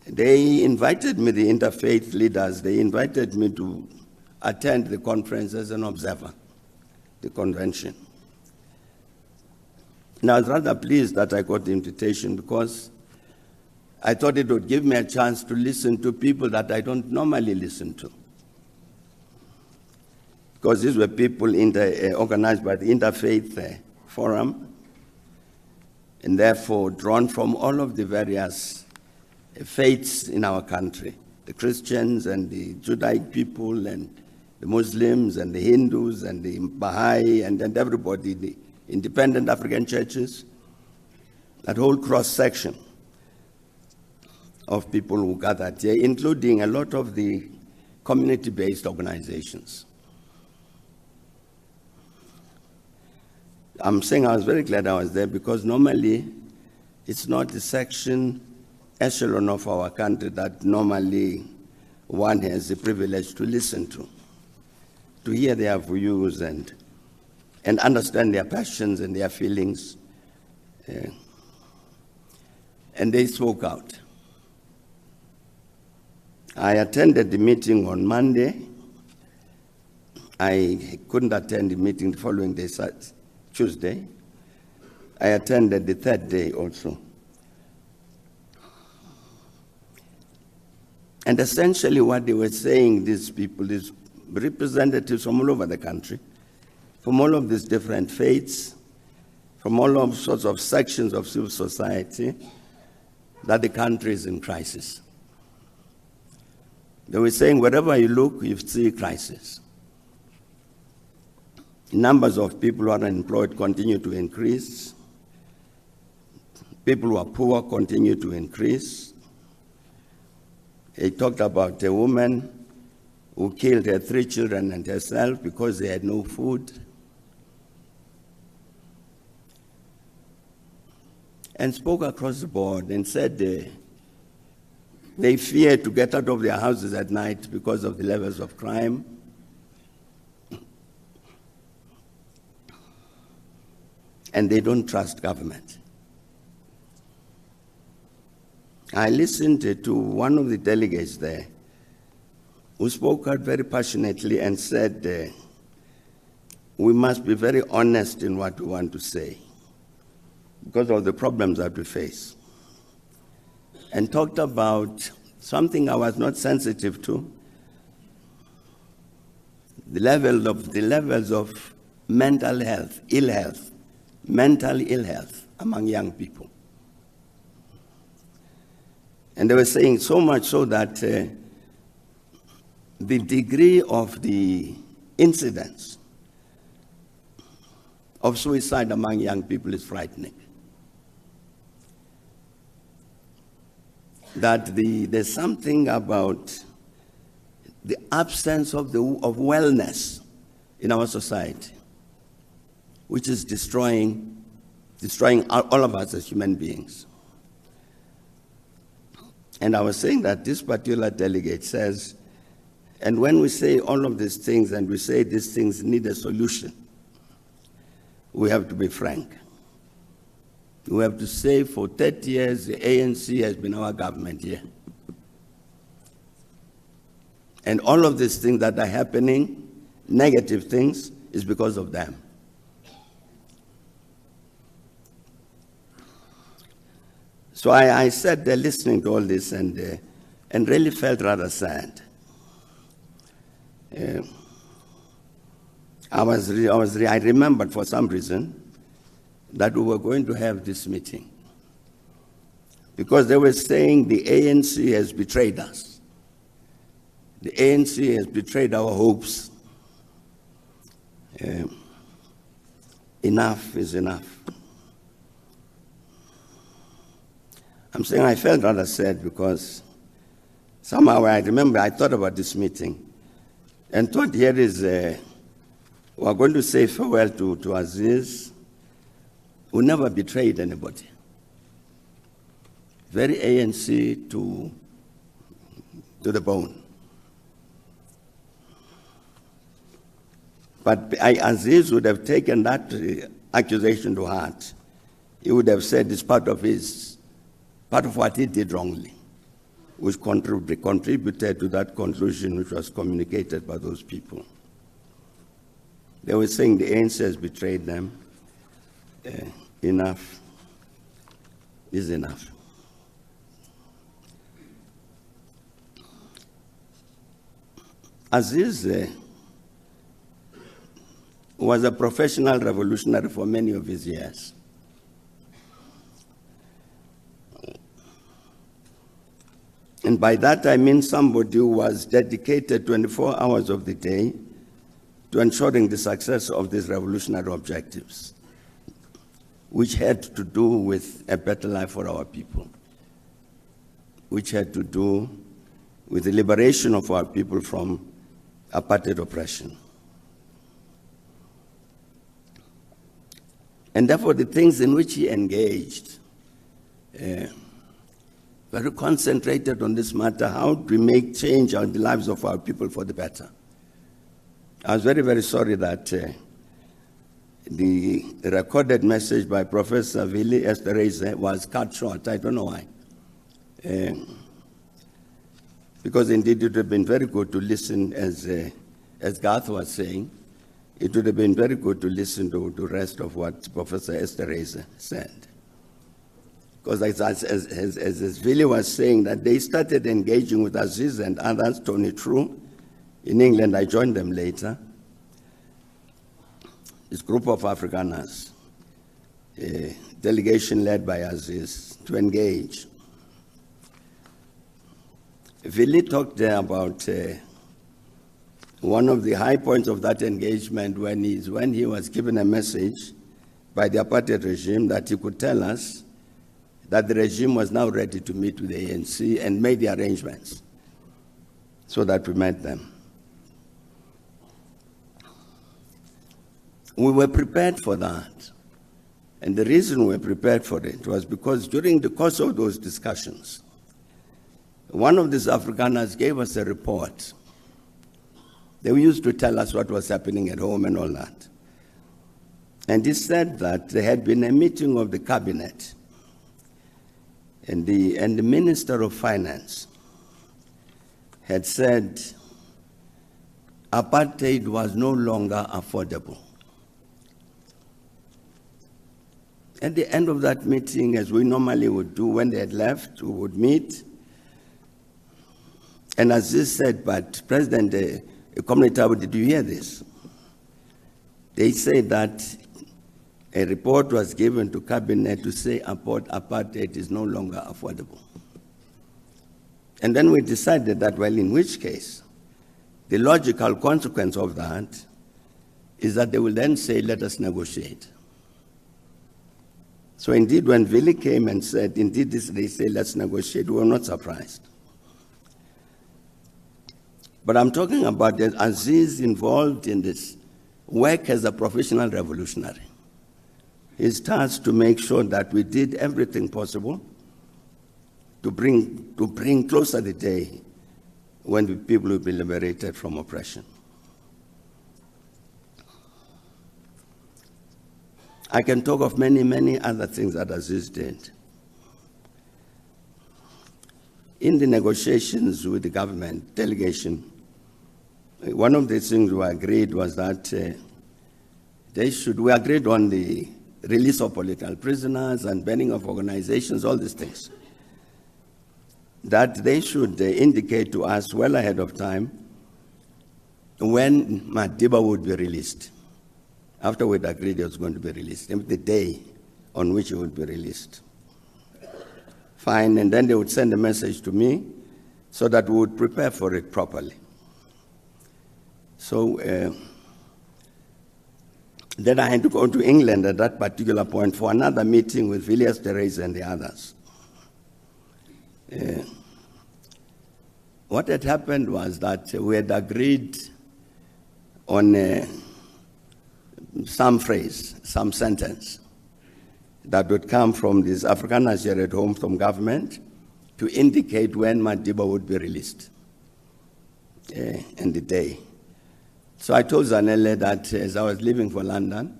They invited me, the interfaith leaders, they invited me to attend the conference as an observer, the convention. And I was rather pleased that I got the invitation because I thought it would give me a chance to listen to people that I don't normally listen to. Because these were people organized by the Interfaith Forum, and therefore drawn from all of the various faiths in our country, the Christians and the Judaic people and the Muslims and the Hindus and the Baha'i and everybody, the independent African churches, that whole cross-section of people who gathered here, including a lot of the community-based organizations. I'm saying I was very glad I was there because normally it's not the section echelon of our country that normally one has the privilege to listen to hear their views and understand their passions and their feelings. And they spoke out. I attended the meeting on Monday. I couldn't attend the meeting the following day, Tuesday. I attended the third day also. And essentially what they were saying, these people, these representatives from all over the country, from all of these different faiths, from all of sorts of sections of civil society, that the country is in crisis. They were saying wherever you look, you see crisis. Numbers of people who are unemployed continue to increase. People who are poor continue to increase. He talked about a woman who killed her 3 children and herself because they had no food. And spoke across the board and said they fear to get out of their houses at night because of the levels of crime. And they don't trust government. I listened to one of the delegates there who spoke out very passionately and said, we must be very honest in what we want to say because of the problems that we face. And talked about something I was not sensitive to, the levels of mental health, mental ill health among young people. And they were saying so much so that the degree of the incidence of suicide among young people is frightening. That there's something about the absence of wellness in our society, which is destroying all of us as human beings. And I was saying that this particular delegate says, and when we say all of these things and we say these things need a solution, we have to be frank. We have to say for 30 years, the ANC has been our government here. And all of these things that are happening, negative things, is because of them. So I sat there listening to all this and really felt rather sad. I remembered for some reason that we were going to have this meeting because they were saying the ANC has betrayed us. The ANC has betrayed our hopes. Enough is enough. I'm saying I felt rather sad because somehow I remember I thought about this meeting and thought here is, we're going to say farewell to Aziz, who never betrayed anybody. Very ANC to the bone. But Aziz would have taken that accusation to heart. He would have said it's part of what he did wrongly, which contributed to that conclusion which was communicated by those people. They were saying the ANC has betrayed them. Enough is enough. Aziz was a professional revolutionary for many of his years. And by that I mean somebody who was dedicated 24 hours of the day to ensuring the success of these revolutionary objectives, which had to do with a better life for our people, which had to do with the liberation of our people from apartheid oppression. And therefore the things in which he engaged very concentrated on this matter, how do we make change on the lives of our people for the better. I was very, very sorry that the recorded message by Professor Vili Esterhazy was cut short. I don't know why. Because indeed it would have been very good to listen, as Garth was saying, it would have been very good to listen to the rest of what Professor Esterhazy said. Because as Vili was saying, that they started engaging with Aziz and others, Tony True, in England. I joined them later. This group of Afrikaners, a delegation led by Aziz, to engage. Vili talked there about one of the high points of that engagement when he was given a message by the apartheid regime that he could tell us that the regime was now ready to meet with the ANC and made the arrangements so that we met them. We were prepared for that. And the reason we were prepared for it was because during the course of those discussions, one of these Afrikaners gave us a report. They used to tell us what was happening at home and all that. And he said that there had been a meeting of the cabinet and the Minister of Finance had said apartheid was no longer affordable. At the end of that meeting, as we normally would do when they had left, we would meet. And Aziz said, but President, did you hear this? They said that a report was given to cabinet to say apartheid is no longer affordable. And then we decided that, well, in which case, the logical consequence of that is that they will then say, let us negotiate. So indeed, when Willie came and said, indeed, they say, let's negotiate, we were not surprised. But I'm talking about that Aziz involved in this work as a professional revolutionary. His task to make sure that we did everything possible to bring closer the day when the people will be liberated from oppression. I can talk of many, many other things that Aziz did. In the negotiations with the government delegation, one of the things we agreed was that we agreed on the release of political prisoners and banning of organizations, all these things, that they should indicate to us well ahead of time when Madiba would be released. After we'd agreed it was going to be released, the day on which it would be released. Fine, and then they would send a message to me so that we would prepare for it properly. So then I had to go to England at that particular point for another meeting with Villiers Teresa and the others. What had happened was that we had agreed on some phrase, some sentence that would come from these Afrikaners here at home from government to indicate when Madiba would be released and the day. So I told Zanele that as I was leaving for London,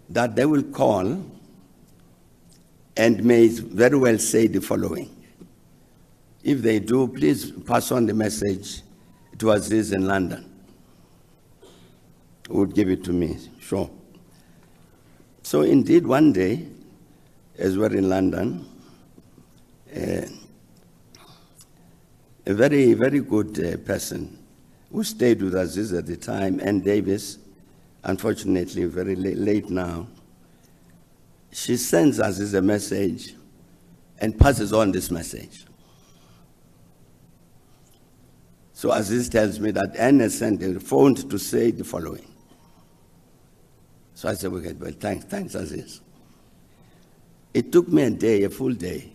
that they will call and may very well say the following. If they do, please pass on the message to Aziz in London. Would give it to me, sure. So indeed, one day, as we're in London, a very, very good person who stayed with Aziz at the time, Ann Davis, unfortunately very late now, she sends Aziz a message and passes on this message. So Aziz tells me that Ann has sent a phone to say the following. So I said, okay, well, thanks, Aziz. It took me a day, a full day,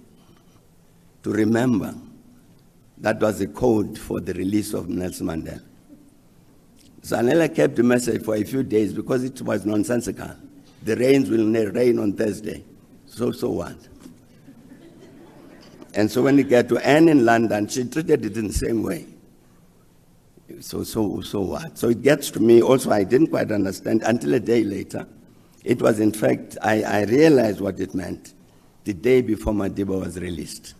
to remember that was the code for the release of Nelson Mandela. Zanele kept the message for a few days because it was nonsensical. The rains will rain on Thursday. So what? And so when it got to Anne in London, she treated it in the same way. So what? So it gets to me also, I didn't quite understand until a day later. It was, in fact, I realized what it meant the day before Madiba was released.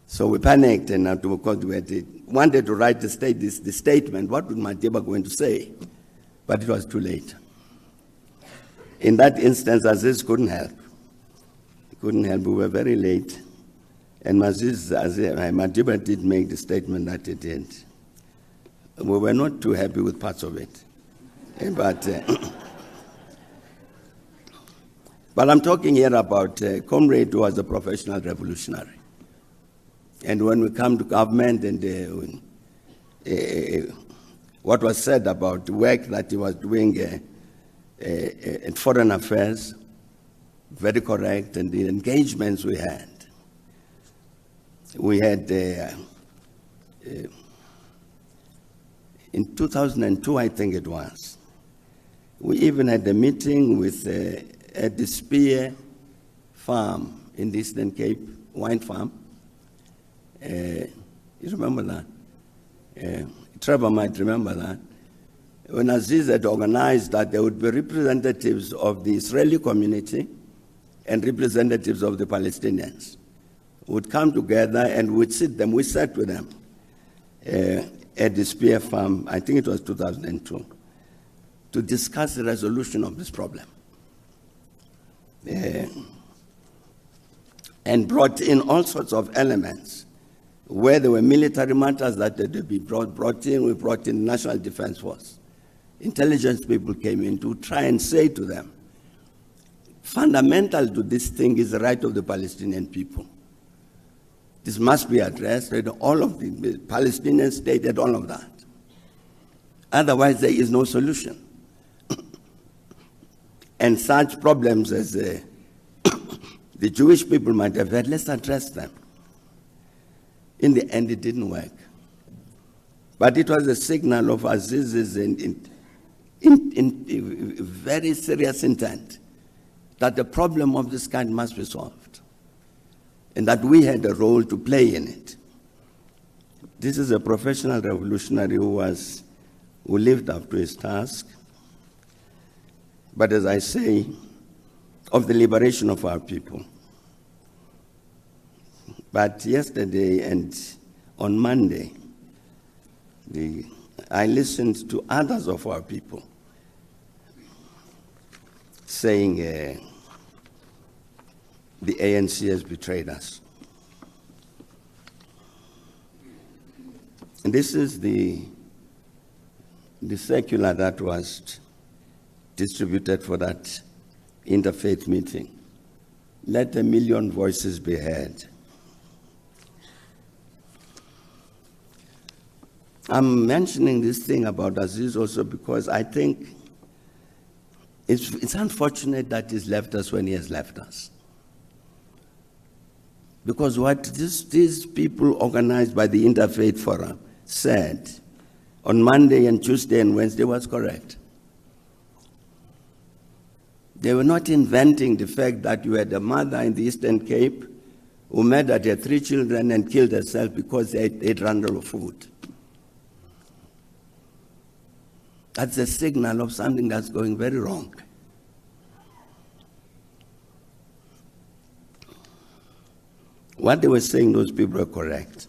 So we panicked, and because we wanted to write the statement, what was Madiba going to say? But it was too late. In that instance, Aziz couldn't help. He couldn't help. We were very late. And Madiba did make the statement that he did. We were not too happy with parts of it. But I'm talking here about a comrade who was a professional revolutionary. And when we come to government and what was said about the work that he was doing in foreign affairs, very correct, and the engagements we had. We had, in 2002, I think it was, we even had a meeting with at the Spear farm in the Eastern Cape, wine farm. You remember that? Trevor might remember that. When Aziz had organized that there would be representatives of the Israeli community and representatives of the Palestinians would come together and we'd sit them, we sat with them at the Spear farm, I think it was 2002, to discuss the resolution of this problem. And brought in all sorts of elements. Where there were military matters that had to be brought in, we brought in the National Defense Force. Intelligence people came in to try and say to them, fundamental to this thing is the right of the Palestinian people. This must be addressed, and all of the Palestinian state and all of that. Otherwise, there is no solution. And such problems as the Jewish people might have had, let's address them. In the end, it didn't work. But it was a signal of Aziz's very serious intent that the problem of this kind must be solved and that we had a role to play in it. This is a professional revolutionary who lived up to his task. But as I say, of the liberation of our people. But yesterday and on Monday, I listened to others of our people saying the ANC has betrayed us. And this is the circular that was distributed for that interfaith meeting. Let 1 million voices be heard. I'm mentioning this thing about Aziz also because I think it's unfortunate that he's left us when he has left us. Because what these people organized by the Interfaith Forum said on Monday and Tuesday and Wednesday was correct. They were not inventing the fact that you had a mother in the Eastern Cape who murdered her 3 children and killed herself because they ate randle of food. That's a signal of something that's going very wrong. What they were saying, those people are correct.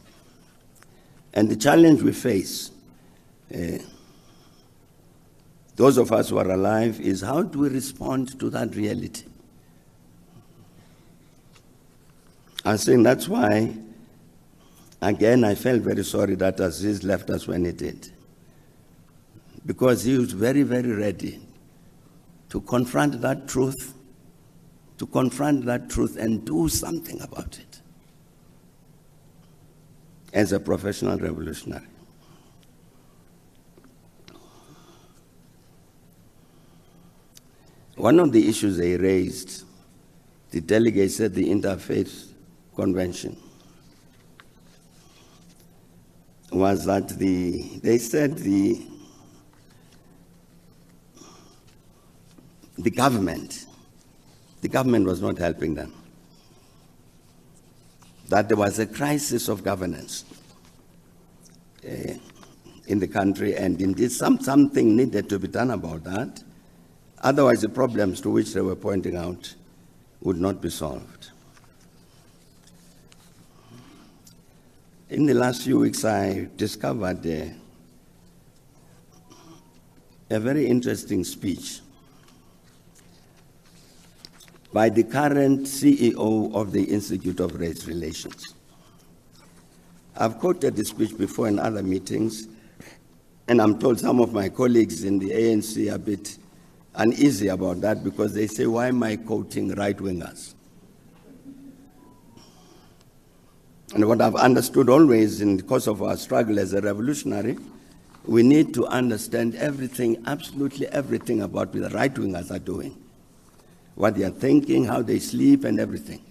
And the challenge we face, those of us who are alive, is how do we respond to that reality? I'm saying that's why, again, I felt very sorry that Aziz left us when he did. Because he was very, very ready to confront that truth, and do something about it as a professional revolutionary. One of the issues they raised, the delegates at the Interfaith Convention, was that they said the government was not helping them. That there was a crisis of governance in the country, and indeed something needed to be done about that. Otherwise, the problems to which they were pointing out would not be solved. In the last few weeks, I discovered a very interesting speech by the current CEO of the Institute of Race Relations. I've quoted this speech before in other meetings, and I'm told some of my colleagues in the ANC are a bit uneasy about that because they say, why am I quoting right-wingers? And what I've understood always in the course of our struggle as a revolutionary, we need to understand everything, absolutely everything about what the right-wingers are doing, what they are thinking, how they sleep, and everything.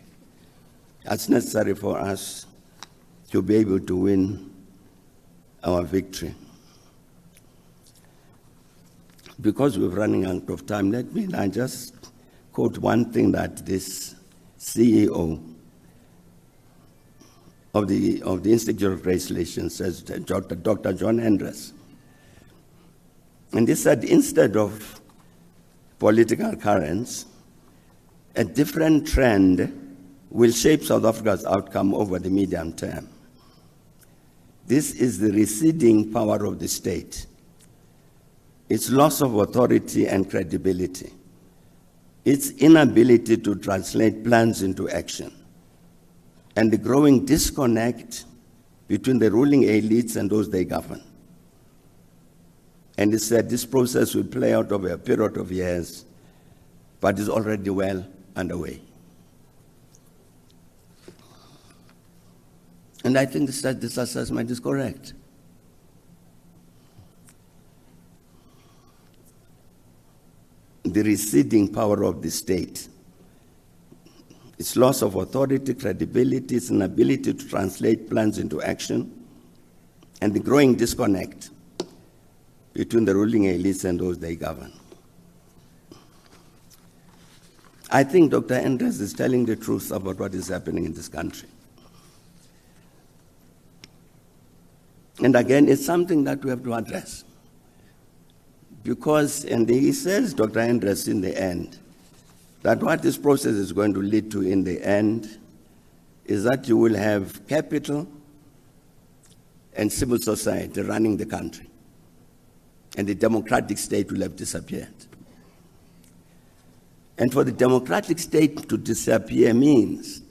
That's necessary for us to be able to win our victory. Because we're running out of time, let me now just quote one thing that this CEO of the Institute of Race Relations says, Dr. John Andres. And he said, instead of political currents, a different trend will shape South Africa's outcome over the medium term. This is the receding power of the state, its loss of authority and credibility, its inability to translate plans into action, and the growing disconnect between the ruling elites and those they govern. And he said this process will play out over a period of years, but is already well underway. And I think this assessment is correct. the receding power of the state, its loss of authority, credibility, its inability to translate plans into action, and the growing disconnect between the ruling elites and those they govern. I think Dr. Endres is telling the truth about what is happening in this country. And again, it's something that we have to address. Because, and he says, Dr. Endres, in the end, that what this process is going to lead to in the end is that you will have capital and civil society running the country, and the democratic state will have disappeared. And for the democratic state to disappear means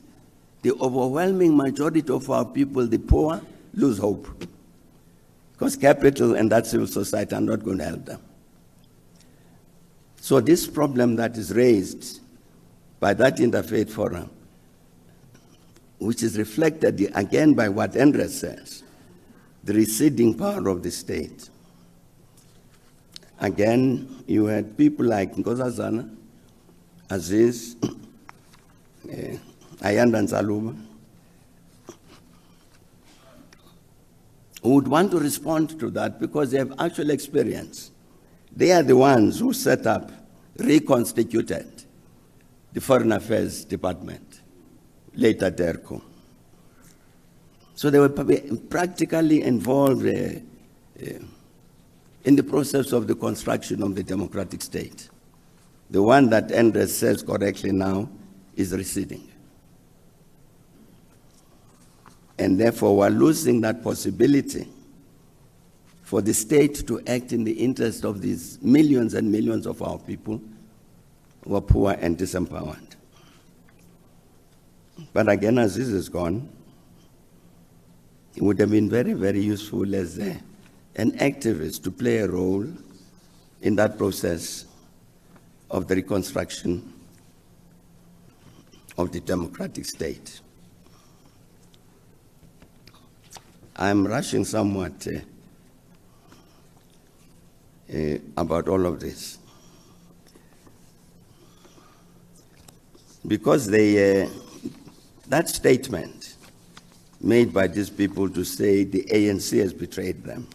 the overwhelming majority of our people, the poor, lose hope. Because capital and that civil society are not going to help them. So this problem that is raised by that interfaith forum, which is reflected again by what Endres says, the receding power of the state. Again, you had people like Nkosazana, Aziz, Ayanda Nsaluma, who would want to respond to that because they have actual experience. They are the ones who set up, reconstituted the Foreign Affairs Department, later DERCO. So they were practically involved in the process of the construction of the democratic state. The one that Endres says correctly now is receding. And therefore, we're losing that possibility for the state to act in the interest of these millions and millions of our people who are poor and disempowered. But again, Aziz is gone. It would have been very, very useful as an activist to play a role in that process of the reconstruction of the democratic state. I'm rushing somewhat about all of this because that statement made by these people to say the ANC has betrayed them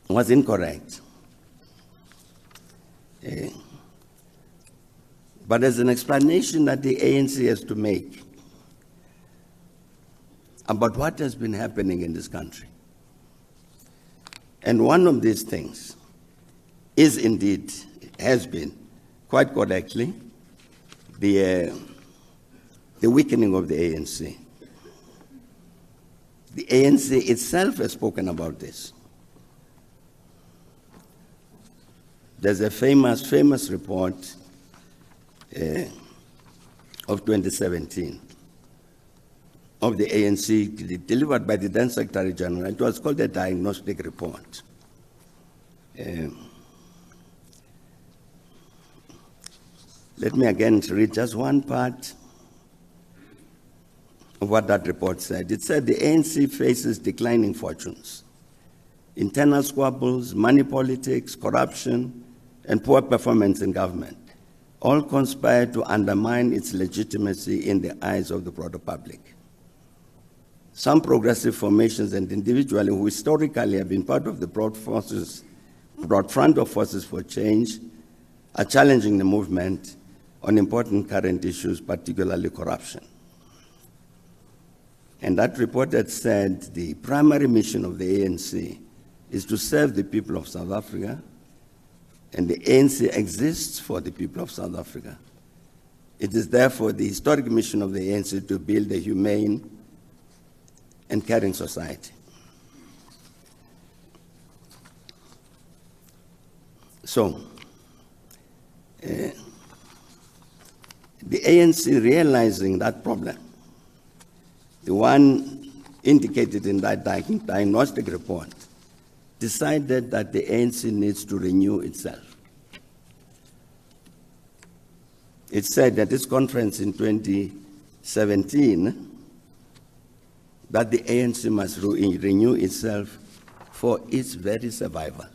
was incorrect. But as an explanation that the ANC has to make about what has been happening in this country. And one of these things is indeed, has been, quite correctly, the weakening of the ANC. The ANC itself has spoken about this. There's a famous report of 2017 of the ANC delivered by the then Secretary General. It was called a diagnostic report. Let me again read just one part of what that report said. It said the ANC faces declining fortunes, internal squabbles, money politics, corruption, and poor performance in government, all conspire to undermine its legitimacy in the eyes of the broader public. Some progressive formations and individuals who historically have been part of the broad front of forces for change are challenging the movement on important current issues, particularly corruption. And that report had said the primary mission of the ANC is to serve the people of South Africa, and the ANC exists for the people of South Africa. It is therefore the historic mission of the ANC to build a humane and caring society. So, the ANC realizing that problem, the one indicated in that diagnostic report, decided that the ANC needs to renew itself. It said at this conference in 2017 that the ANC must renew itself for its very survival.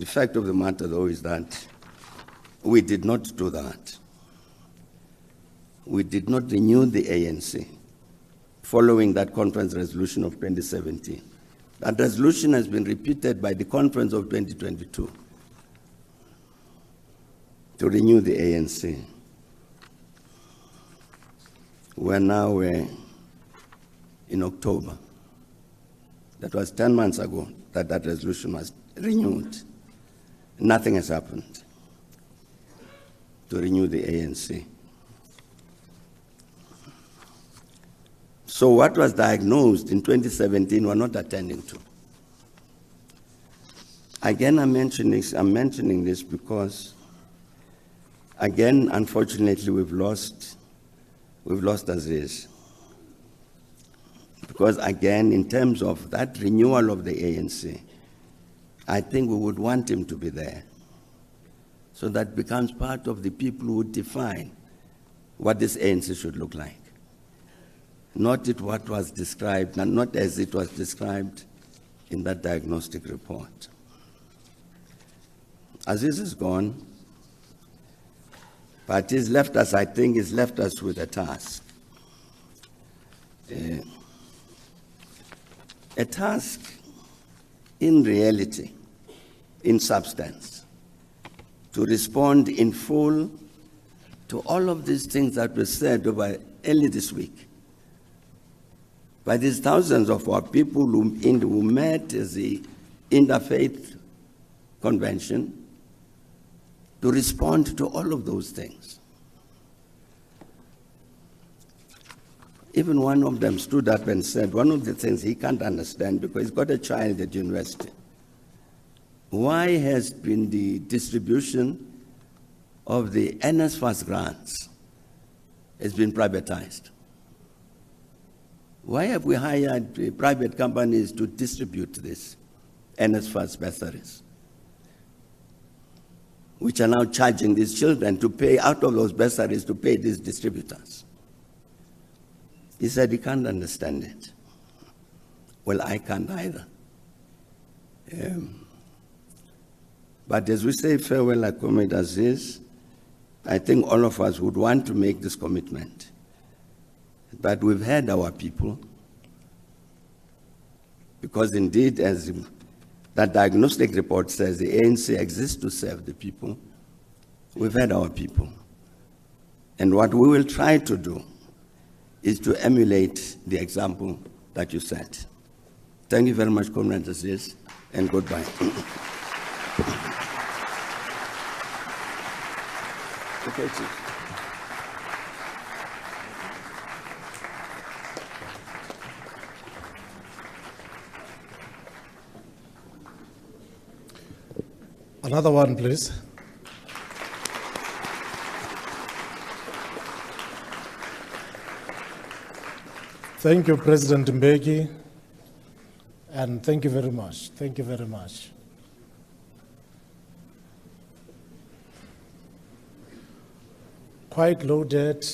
The fact of the matter, though, is that we did not do that. We did not renew the ANC following that conference resolution of 2017. That resolution has been repeated by the conference of 2022 to renew the ANC. We're now in October. That was 10 months ago that that resolution was renewed. Nothing has happened to renew the ANC. So what was diagnosed in 2017 we're not attending to. Again, I'm mentioning this because, again, unfortunately, we've lost Aziz. Because again, in terms of that renewal of the ANC, I think we would want him to be there. So that becomes part of the people who define what this ANC should look like. Not what was described, not as it was described in that diagnostic report. Aziz is gone, but he's left us, I think, he's left us with a task. A task in reality, in substance, to respond in full to all of these things that were said over early this week by these thousands of our people who met as the Interfaith Convention, to respond to all of those things. Even one of them stood up and said one of the things he can't understand because he's got a child at university. Why has been the distribution of the NSFAS grants has been privatized? Why have we hired private companies to distribute this NSFAS bursaries, which are now charging these children to pay out of those bursaries to pay these distributors? He said he can't understand it. Well, I can't either. But as we say farewell like Comrade Aziz, I think all of us would want to make this commitment. But we've heard our people, because indeed, as that diagnostic report says, the ANC exists to serve the people. We've heard our people. And what we will try to do is to emulate the example that you set. Thank you very much, Comrade Aziz, and goodbye. Okay, Chief. Another one, please. Thank you, President Mbeki, and thank you very much. Thank you very much. Quite loaded.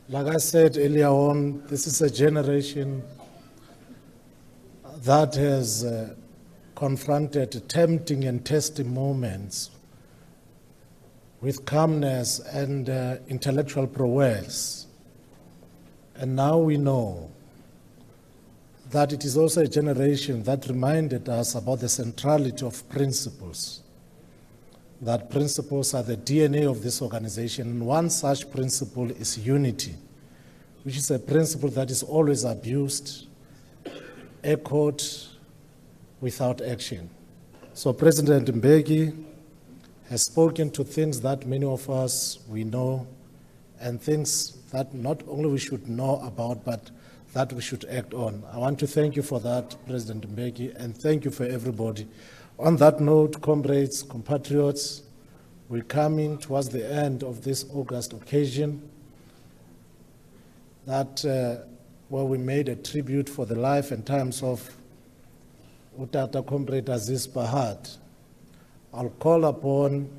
Like I said earlier on, this is a generation that has confronted tempting and testing moments with calmness and intellectual prowess. And now we know that it is also a generation that reminded us about the centrality of principles, that principles are the DNA of this organization. And one such principle is unity, which is a principle that is always abused, echoed, without action. So President Mbeki has spoken to things that many of us we know, and things that not only we should know about, but that we should act on. I want to thank you for that, President Mbeki, and thank you for everybody. On that note, comrades, compatriots, we're coming towards the end of this August occasion that where we made a tribute for the life and times of Utata Comrade Aziz Pahad. I'll call upon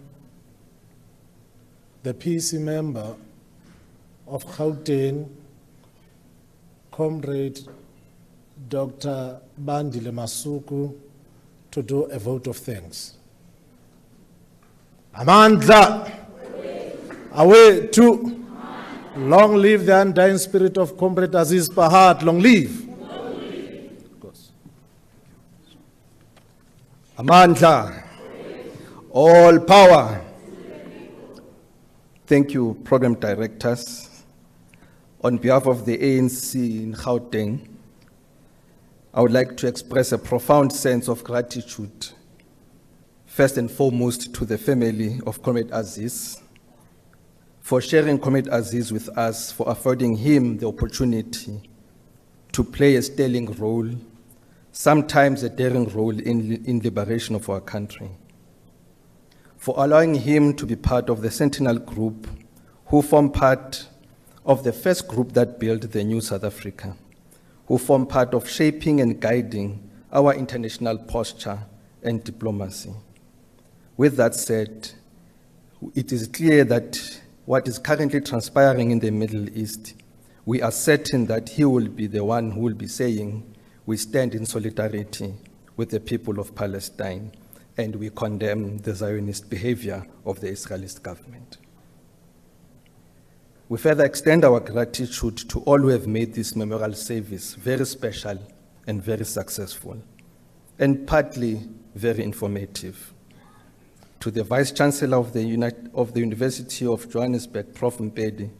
the PC member of Gauteng, Comrade Dr. Bandile Masuku, to do a vote of thanks. Amandla. Away to. Long live the undying spirit of Comrade Aziz Pahad. Long live. Of course. Amandla. All power. Thank you, program directors. On behalf of the ANC in Gauteng, I would like to express a profound sense of gratitude, first and foremost to the family of Comrade Aziz, for sharing Comrade Aziz with us, for affording him the opportunity to play a sterling role, sometimes a daring role in liberation of our country, for allowing him to be part of the Sentinel Group, who form part of the first group that built the new South Africa, who form part of shaping and guiding our international posture and diplomacy. With that said, it is clear that what is currently transpiring in the Middle East, we are certain that he will be the one who will be saying, we stand in solidarity with the people of Palestine, and we condemn the Zionist behavior of the Israelist government. We further extend our gratitude to all who have made this memorial service very special and very successful, and partly very informative. To the Vice Chancellor of the University of Johannesburg, Prof. Mbeki,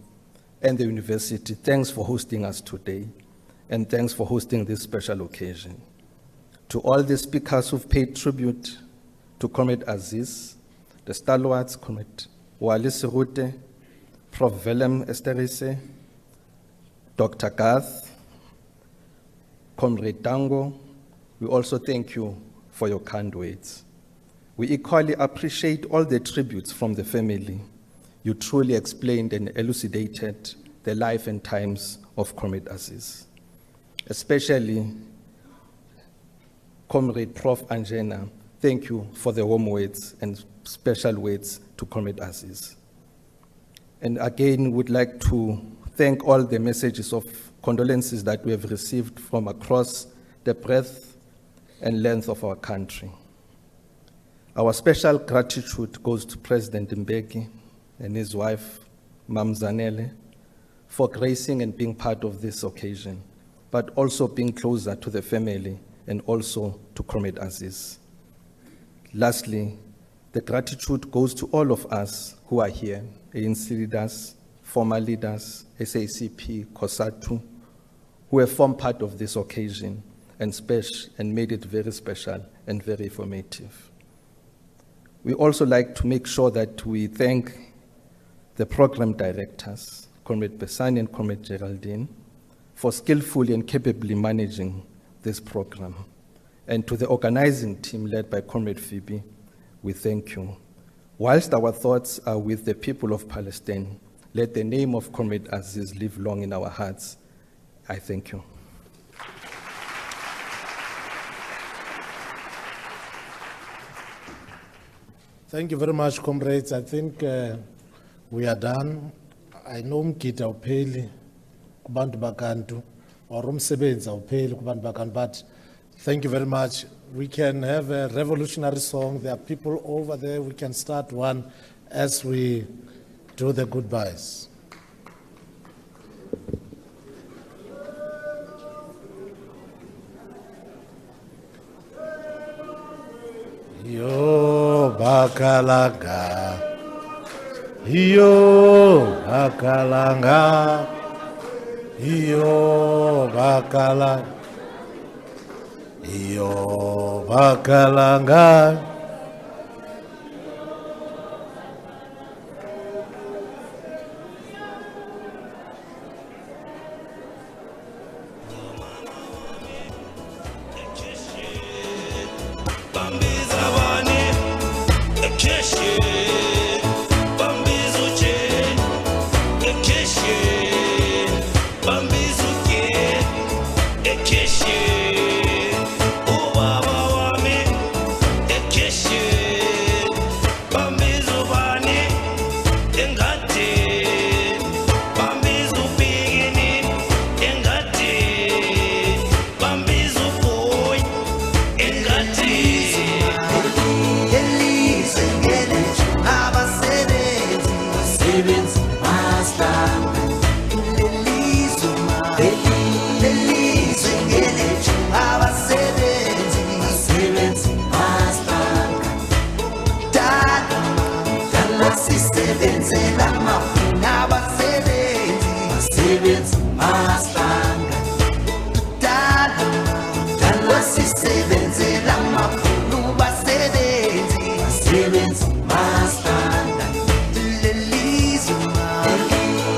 and the university, thanks for hosting us today, and thanks for hosting this special occasion. To all the speakers who've paid tribute to Comrade Aziz, the stalwarts, Comrade Wale Serute, Prof. Willem Esterise, Dr. Garth, Comrade Tango, we also thank you for your kind words. We equally appreciate all the tributes from the family. You truly explained and elucidated the life and times of Comrade Aziz, especially Comrade Prof. Angena. Thank you for the warm words and special words to Comrade Aziz. And again, would like to thank all the messages of condolences that we have received from across the breadth and length of our country. Our special gratitude goes to President Mbeki and his wife, Mam Zanele, for gracing and being part of this occasion, but also being closer to the family and also to Comrade Aziz. Lastly, the gratitude goes to all of us who are here, ANC leaders, former leaders, SACP, COSATU, who have formed part of this occasion and made it very special and very informative. We also like to make sure that we thank the program directors, Comrade Besani and Comrade Geraldine, for skillfully and capably managing this program. And to the organizing team led by Comrade Phoebe, we thank you. Whilst our thoughts are with the people of Palestine, let the name of Comrade Aziz live long in our hearts. I thank you. Thank you very much, comrades. I think we are done. I know Mkita awupheli kubantu bakantu or umsebenzi awupheli kubantu bakantu, but thank you very much. We can have a revolutionary song. There are people over there. We can start one as we do the goodbyes. Yo bakalaga, yo bakalanga, yo bakalaga. Yo bakalanga, Kiss abasebenzi masanda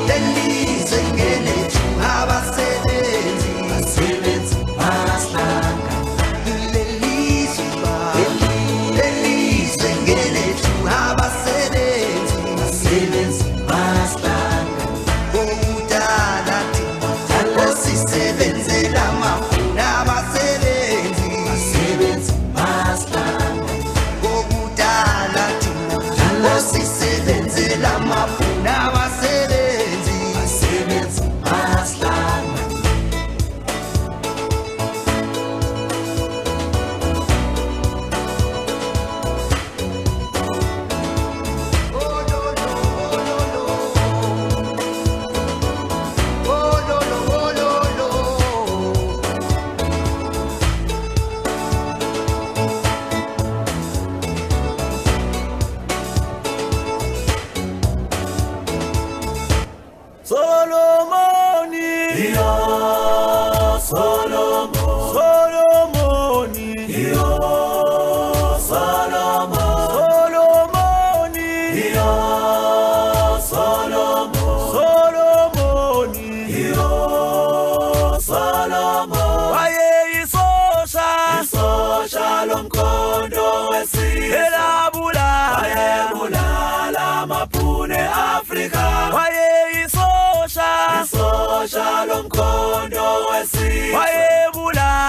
lelizwe ngelethu abasebenzi masanda lelizwe ngelethu abasebenzi masanda okudala thina osisebenzela amafuna abasebenzi masanda okudala thina osisebenzela amafuna abasebenzi masanda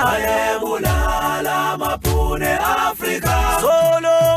Wayebulala mapune Africa. Solo